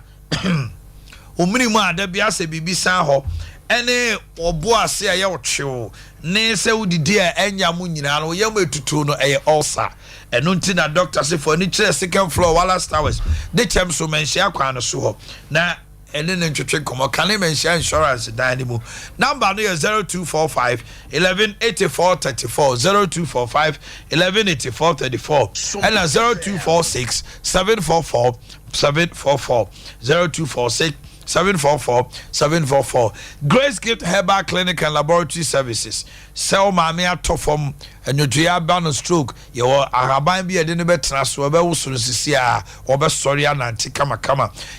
omini mu ada bia se bibi san ho ene obo ase ya wo twew ne se udidi a enya mu nyina no ye metutu no eye ulcer eno nti na doctor se for ni kire second floor wala stars de chem so menhia kwa no so ho na ene ne ntwetwe komo kan menhia insurance dan ni mu number no 0245 118434 0245 118434 and 0246 744 744 0246 744. Grace Gift Herbal Clinic and Laboratory Services. Sell Mammy Tofom and your Giabano stroke. Your Araban be a dinner betras or Beussia or Bestoria Nanti Kama.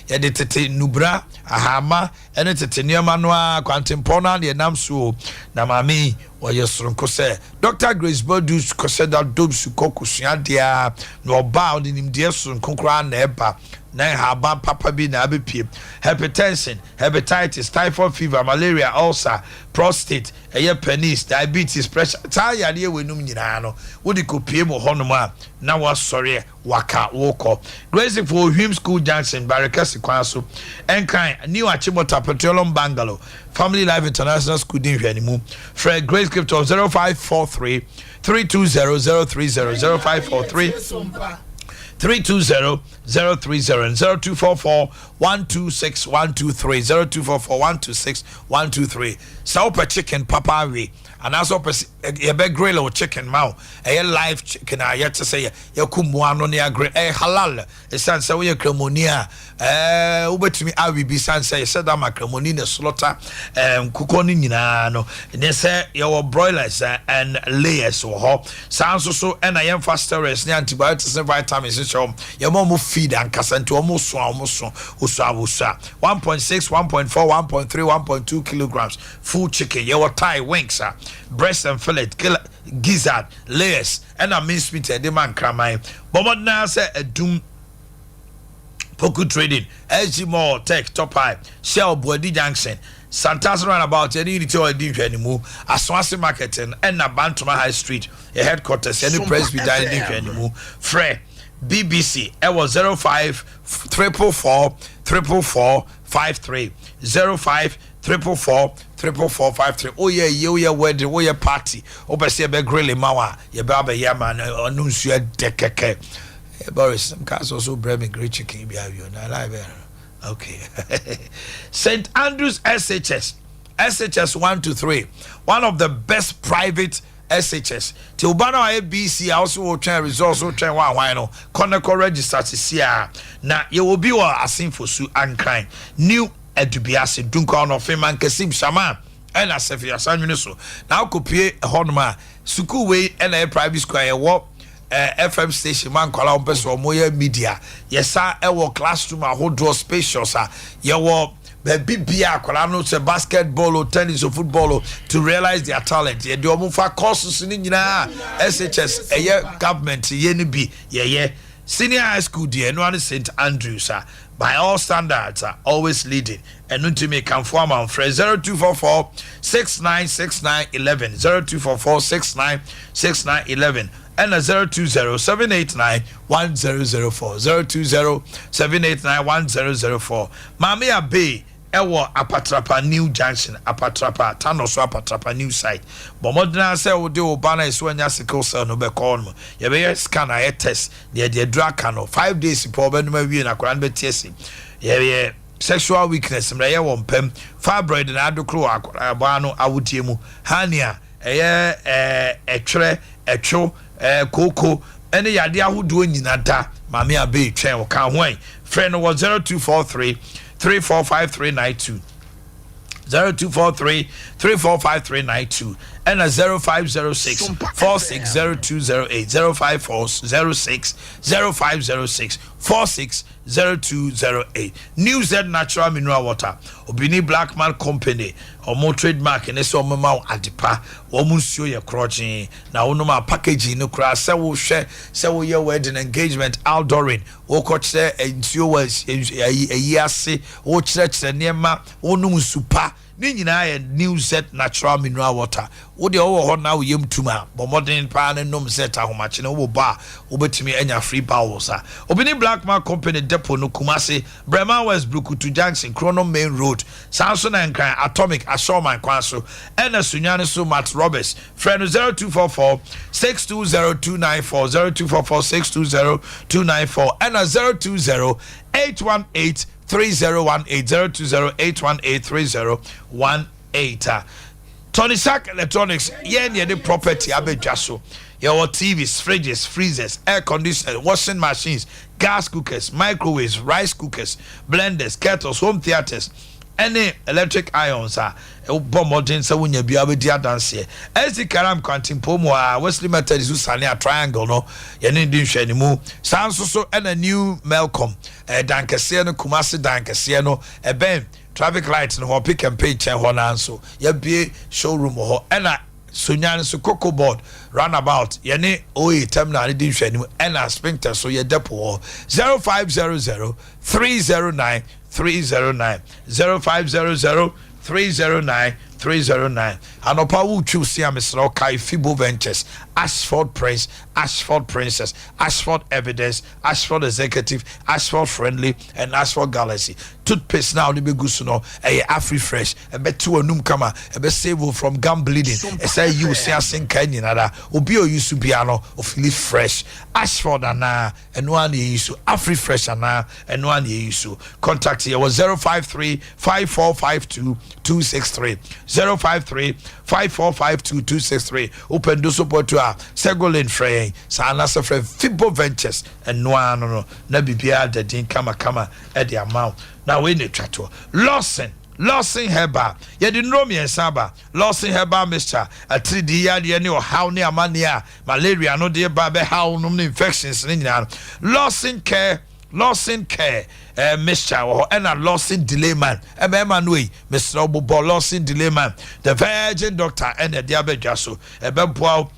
Yedit Nubra, Ahama, and it's a near Manua, Quantimpona, the Namsu, Namami, or your son Cose. Dr. Grace Burdus Coseda Dubs Kokusiadia, no bound in him, dear son, Concran Neba. Na haba papa bi na abepie hypertension, hepatitis, typhoid fever, malaria, ulcer, prostate, penis, diabetes, pressure. Taya de we num nyina no. Wo de kopie mo honom a na wasore waka woko. Grace for Him School Junction, Barakasi Kwaso. Enkan New Achimota Petroleum Bungalow, Family Life International School din hwanimu. Fred Grace Gift of 0543 320030 0543 320-030 and 0244-126-123 0244-126-123. Saupa chicken papa we and also a grill or chicken mouth a live chicken I yet to say yakumwano near grill a halal a san so we cremonia over to me I will be san say said I'm a cremonina slaughter cookoning no and they say your broilers and layers or hot sounds so and I am faster as antibiotics and vitamins so your mom feed and casan to almost 1.6 1.4 1.3 1.2 kilograms full chicken your Thai wings breast and fillet gizzard layers and a minced meat and man cramai but now say a doom Poku Trading, SG Mall, Tech, Top High, Shell, Body Junction, Santa's Runabout, any retail anymore, Aswasi Marketing, and Bantama High Street, a headquarters, any Presbyterian anymore, Frey, BBC, it was 05 444 444 05 444 oh yeah wedding oh yeah party obese be grill mawa ye ba be yaman onunsu dekeke Boris some cars also bring me great chicken be avio na live okay St Andrews SHS 1 to 3 one of the best private SHS till Ubano ABC also train results so train one no Conoco register to see na you will be asin for su and kind new edubiase dunka no feman kesim shama and asefia sanwene so now kopie honoma suku we and a private school e wo FM station man kwala ompeso moye media yesa e wo classroom ahodo spacious ye wo bibia kwala no se basketball or tennis or football to realize their talent ye do mo fa courses ni nyina SHS government ye ni bi ye senior high school dear no one St Andrews by all standards are always leading and not to make conform on phrase 0244 696911 0244 696911 and a 020-789-1004 020-789-1004 Mami Abe ewo Apatrapa New Junction Apatrapa Tanoso Apatrapa New site but modern say wo de obana iso anya sickle cell no be call no ye be scan a test the drug cano 5 days po be no ma wi na kwara be tiesi ye sexual weakness mra ye wo mpem fibroid na adokro akwara no awodie mu hania etwere etwo koko ene yade ahodo nyina da mame abe twen wo ka hwan friend was 0243 345392 0243 345392 and a 0506 460208 0506 0506 460208 New Z Natural Mineral Water Obini Blackman Company omo trademark and eso mama adepa omo nsuo ye krochen na onoma packaging no kra se wo hwe se wo ye wedding engagement outdooring wo ko kire nsuo wa ayi ase wo kire niema onum supa ni nyina ye New Z Natural Mineral Water wo de wo ho na wo yem tuma bo modern pa na nom set ahomache na wo ba wo betimi anya free bowels Obini Blackman Company depot no Kumasi Bremen West Brukutu Junction Chrono Main Road Samson and Cran Atomic Ashoman Kwaso and a Sunyani so Matt Roberts friend 0244 620294 0244 620294 and a 020 818 3018 020 818 3018 Tony Sack Electronics, yen the property abejaso. Your TVs, fridges, freezers, air conditioners, washing machines, gas cookers, microwaves, rice cookers, blenders, kettles, home theaters, any electric irons are modern so when you be able to dance here. As the Karam Quantum Pomo, Wesley Methodist Susania Triangle, no, you need to anymore. Sounds so and a new Malcolm, a Dankasiano, Kumasi Dankasiano, a Ben. Traffic lights and pick and pay chain one so ye be showroom or and Sunyan so cocoa board runabout yene terminal didn't share and sprinter so ye depo 0500 309 309 0500 309 309 anopa wu choose ya Mr. Kai Fibo Ventures Ashford Prince Ashford Princess Ashford Evidence Ashford Executive Ashford Friendly and Ashford Galaxy toothpaste now the big no Afri Fresh a bet to a num kama a bet save from gum bleeding a say you see a sing canyon obi o use piano of feel fresh Ashford and one ye use Afri Fresh and one ye use contact here was 053 5452 263 053 5452 263 open do support to Segolin Frey Sana Safre Fibo Ventures and no na bibia the din kama at the amount now we need to Lawson Heba ye didn't know me and Saba Lawson Heba Mr. a 3D yard or how near mania malaria no dear baby how no infections in Lawson care Mr. or and a Lawson delay man Emmanuel Mr. Obo Lawson delay man the virgin doctor and the diabetes a bempow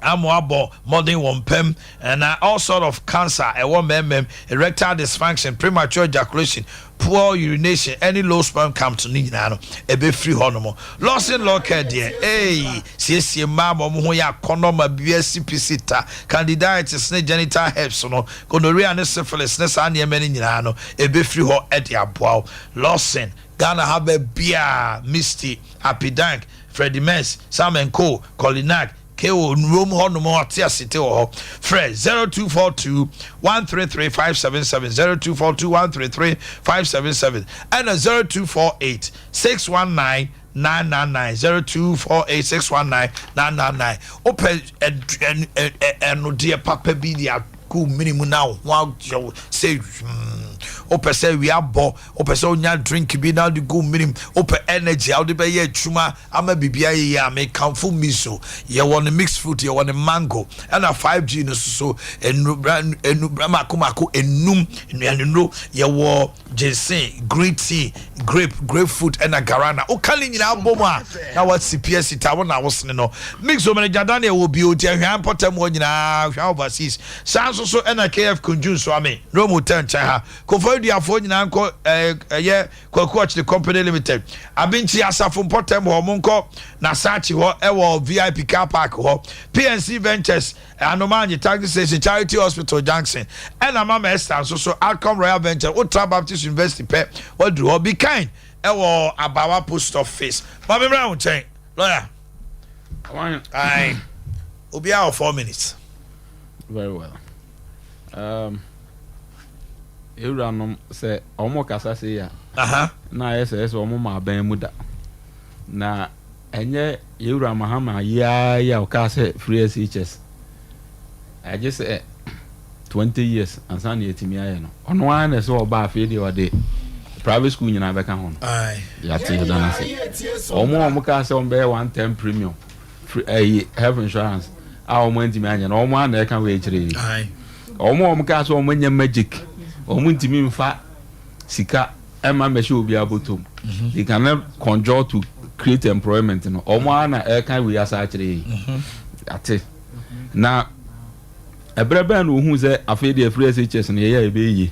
Amoabo, modern wampem, and all sort of cancer, a woman, erectile dysfunction, premature ejaculation, poor urination, any low sperm count to Nino, a bit free hormone. Loss in law care, dear. Hey, see, mamma, Moya, Conoma, BSCPCTA, candidiatis, genital herpes, no, gonorrhea, and syphilis, Nessania Meninano, a bit free hor at your bow. Lawson, Ghana have a beer, Misty, Happy Dank, Freddie Mess, Sam and Co, Colinac. Room no more city or Fred 0242 133 577 0242 133 577 and a 0248 619 999 0248 619 999 open and dear papa be the cool minimum now wow say open say we are bo open so nya drink be now the go minimum open energy how the be ye chuma ama bibia ye make kamfo miso ye want mixed fruit ye want mango and a 5G no so enu mako enum no ye wo ginseng green tea grapefruit and a guarana o kali nyina boma na what CPS ita wona wosne no mix o manager Daniel will be o tie hwan potem wo nyina hwan overseas sanso so and a KF kunjun so ame no mo ten ha ko diafo nyina nko ye kwakuach the company limited abinchi asafo potem ho monko na sachi ho ewo VIP car park ho PNC Ventures Anomanye taxi station Charity Hospital Junction and Mama Esther so Outcome Royal Venture Ultra Baptist University pe what do be kind ewo Abawa Post Office Mama Brown chain lawyer I obi out 4 minutes very well Ewuranom say omo kasa say ya na yes omo ma ban mu da na enye Ewura Mahama ya o ka say free SHS I just say 20 years ansa na yetimi aye no ono an na so oba afi de ode private school nyina be ka ho no ya ti da na say omo ka say on be 110 premium free health insurance a omo ntimi anya na omo an na ka we kire omo ka say omo nya magic omuntimi mfa sika ema meshe obi abotom they can conjure to create employment no omo ana e kan we asa akire ate na ebrebe na ohun ze afede free SHS no ye ebe yi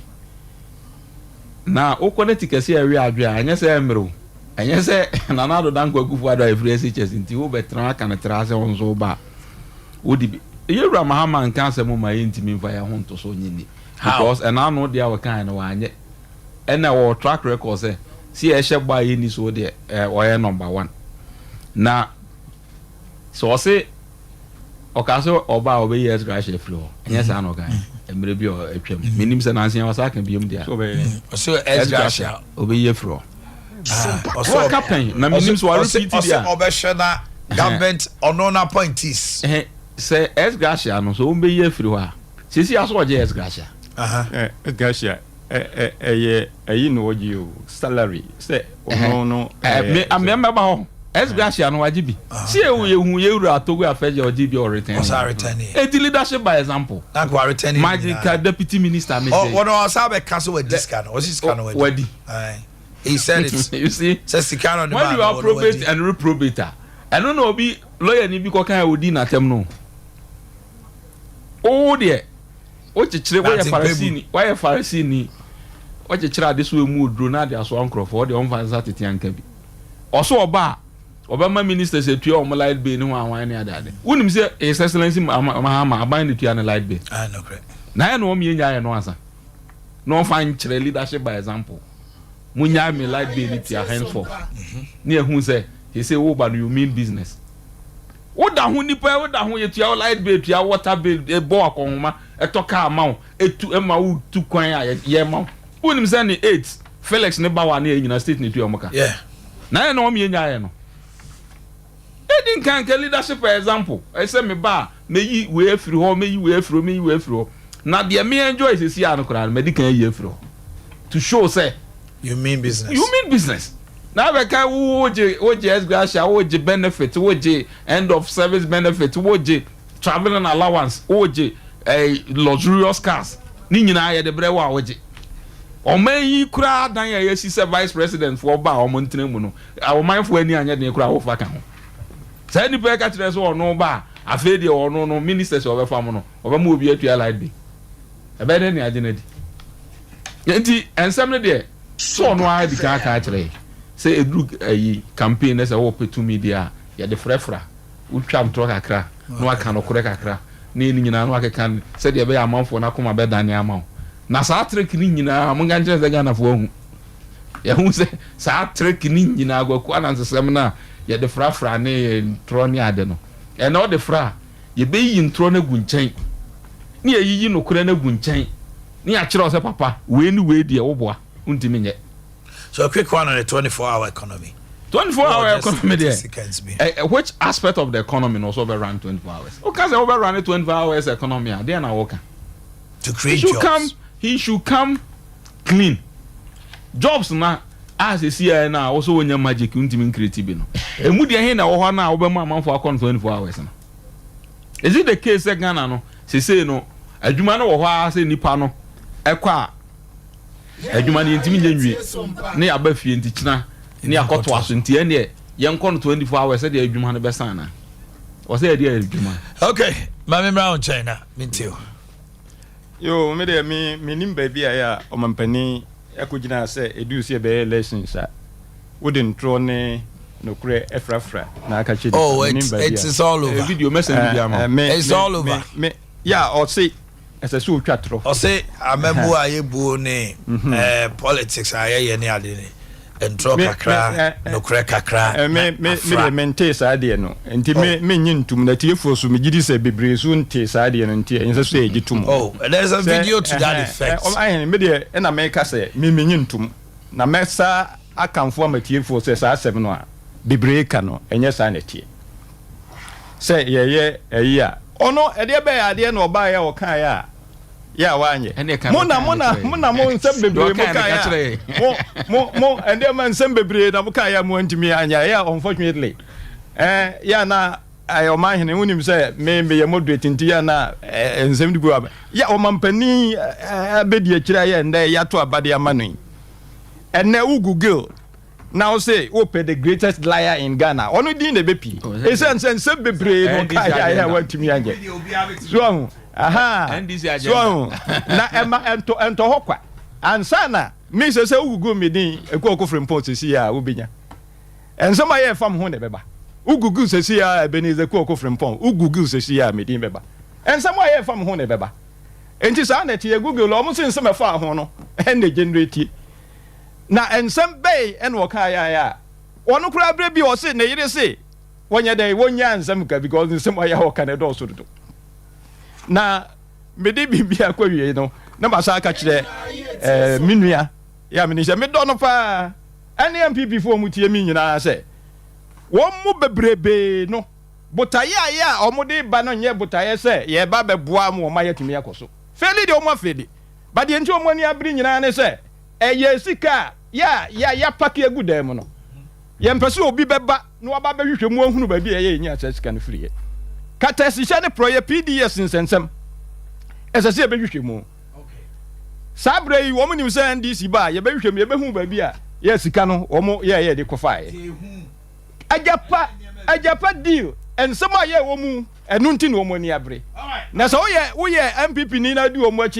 na okoneti kese awi adwe anya se emro anya se na nado dan kwakufu ado free SHS nti wo betra kan tra se onzo ba odi Ewura Mahama nka asemo ma yintimi mfa ya honto so nyini because and I know they are kind of one and our track record say see a share by any so there or number 1 now so I say okaso oba obe yes grass floor yes I know guy and maybe or a trim minim say Nancy was I can be there so as grass obe ye floor Also captain na minim so repeat dia. Obeshana government ono na appointees. Say S Gracia no so o be ye free ho a. Sisi aso oje S Gracia. Gracia no oji o salary say no me amemba ho. S Gracia no waji bi. See ye hu ye wura atogo afeje oji bi o return. O sa return. E leadership by example. Na go return. Magical deputy minister me say. Oh, no sabe cancel with this kind. What's this kind of wadi? He said it. You see? Says the kind of when you are probate and reprobator. I don't know be lawyer ni bi ko kan odi na tem no. Oh dear. O chichire why Pharisee ni. O chichire ade so emu odro na ade aso ankrofo de on fansa tete anka bi. Oso oba Obama minister say tuya o light bill ni wan ni adade. Wonim say his excellency Mahama aban ni tuya na light bill. Ah no correct. Na no me nya ya no asa. No fan chire leadership by example. Munya me light bill ni tuya henceforth. Ni ehun say he say wo ba no you mean business. Wo da ho nipa wo da ho ye tuya light bill tuya water bill e bo akonhoma e toka amount etu ema wo tu kwan a ye ma. Wonim say ni 8 Felix ne ba wa na e nyina state ni tuya moka. Yeah. Na no me nya ya no. Edin kan ke leadership for example I say me ba me yi we afiri ho me yi we afiri ho na de me enjoy say see an kora me di kan yi afiri ho to show say you mean business na be kai woje S Gracia woje benefit woje end of service benefit woje traveling allowance woje luxurious cars ni nyina ye de brewa woje o man yi kura dan ye si say vice president for ba o mo ntene mu no o man fo ani anya de kura wo fa kan ho. Say ni pe ka tire so ono ba afi de ono no ministers obefam no obama obi atua light bi e be de ni agenedi enti ensem ne de so ono a di ka tire say edru ayi campaign na say wo petu media ya de frefra utwam tro kakra no aka no kore kakra na ni nyina no aka say de be ya amanfo na koma be dane amaw na sa trick ni nyina mo nganje ze gana fo hu ya hu say sa trick ni nyina agwaku anansesem na ye de frafra ne ntro ne ade no e na o de fra ye be yi ntro na gu nchen ne ye yi no kure na gu nchen ne ya kire o se papa we ni we de wo boa untimi nye. So a quick one on the 24-hour economy. 24-hour economy there. Which aspect of the economy also run 24 hours? Okay, so overrun 24 hours economy. They are now working to create jobs. He should come clean. Jobs na as you see now also when your magic untimi creative no. Emu de hin na wo ho na wo be ma for account 24 hours no. Is it the case Ghana no? Say no adwuma no wo ho a say nipa no ekwa adwuma ne ntimi nyanwie ne aba fie ntikina ne akoto aso nti ene ye nko no 24 hours say de adwuma no be sana o say de adwuma. Okay, mama brown China mintiu yo me de me nim ba bia ya omampani akogina say edu se be elections a wouldn't throw ne no kure efrafra na aka chidi. Oh, it's all over. Video message video am. It's all over. Me yeah, or say as a so twatro. Or say amembu ayebu ne politics aye ne ade ne. Entro kakra no kure kakra. Me mente sa ade no. Enti me nyintum na tiefo so me gidi se bebre so nte sa ade no nte ense so egitum. Oh, there's a video to that effect. I me de na me ka se me nyintum na mesa akamfo amatiefo se sa 7 no a bebre ka no enye sa na tie. Se ye eyi a ono ede be ade na oba ya o kan ya wanye mona mo nsem bebre mo kan ya mo ende man nsem bebre na mo kan ya mo ntimi anya ya unfortunately ya na Omanhene unim say me ye moderate nti ya na nsem dibu ya omampani abedi akira ya nda ya to abade amanu enne Google now say open the greatest liar in Ghana onu din de bepi nsem bebre no kan ya wantimi anya so aha so na ema ento hokwa ansana me say ugugu me din ekoko fremport si ya obinya ensema ye fam ho ne beba ugugu sesi ya Ebenezer ekoko fremport ugugu sesi ya me din beba ensema ye fam ho ne beba enti sa na tie Google o mo se nsema fa ho no ene generate na ensem bay en wo ka ya wono kura bre bi o se ne yire se wonya dai wonya nsem ka because nsema ya ho ka ne do so do na mede bibia kwawie no na ba sa aka kire minua ya me ni se me do no fa ɛne MPP fo mu tie mi nyinaa sɛ wɔn mu bebrebe no botaye a ɔmo de ba no nyɛ botaye sɛ yɛ ba bɛboa mu ɔma yɛtumi akɔ so feli de ɔmo afeli ba de nti ɔmo ani abiri nyinaa ne sɛ ɛyɛ sika ya paki egu dan mu no yɛ mpɛ sɛ obi bɛba na waba bɛhwehwɛ mu ahunu baabi ɛyɛ nya sɛ sika no firi yɛ kata sihya ne proyɛ PDS nsɛnsɛm ɛsɛ sɛ yɛbɛhwehwɛ mu saa berɛ yi wɔn nim sɛ NDC ba yɛbɛhwehwɛ mu yɛbɛhu baabi a yɛ sika no wɔn yɛ de kɔfaeɛ agyapa deal nsɛm a yɛ wɔ mu ɛno nti na wɔn ani abere na sɛ woyɛ MPP ni na di wɔn akyi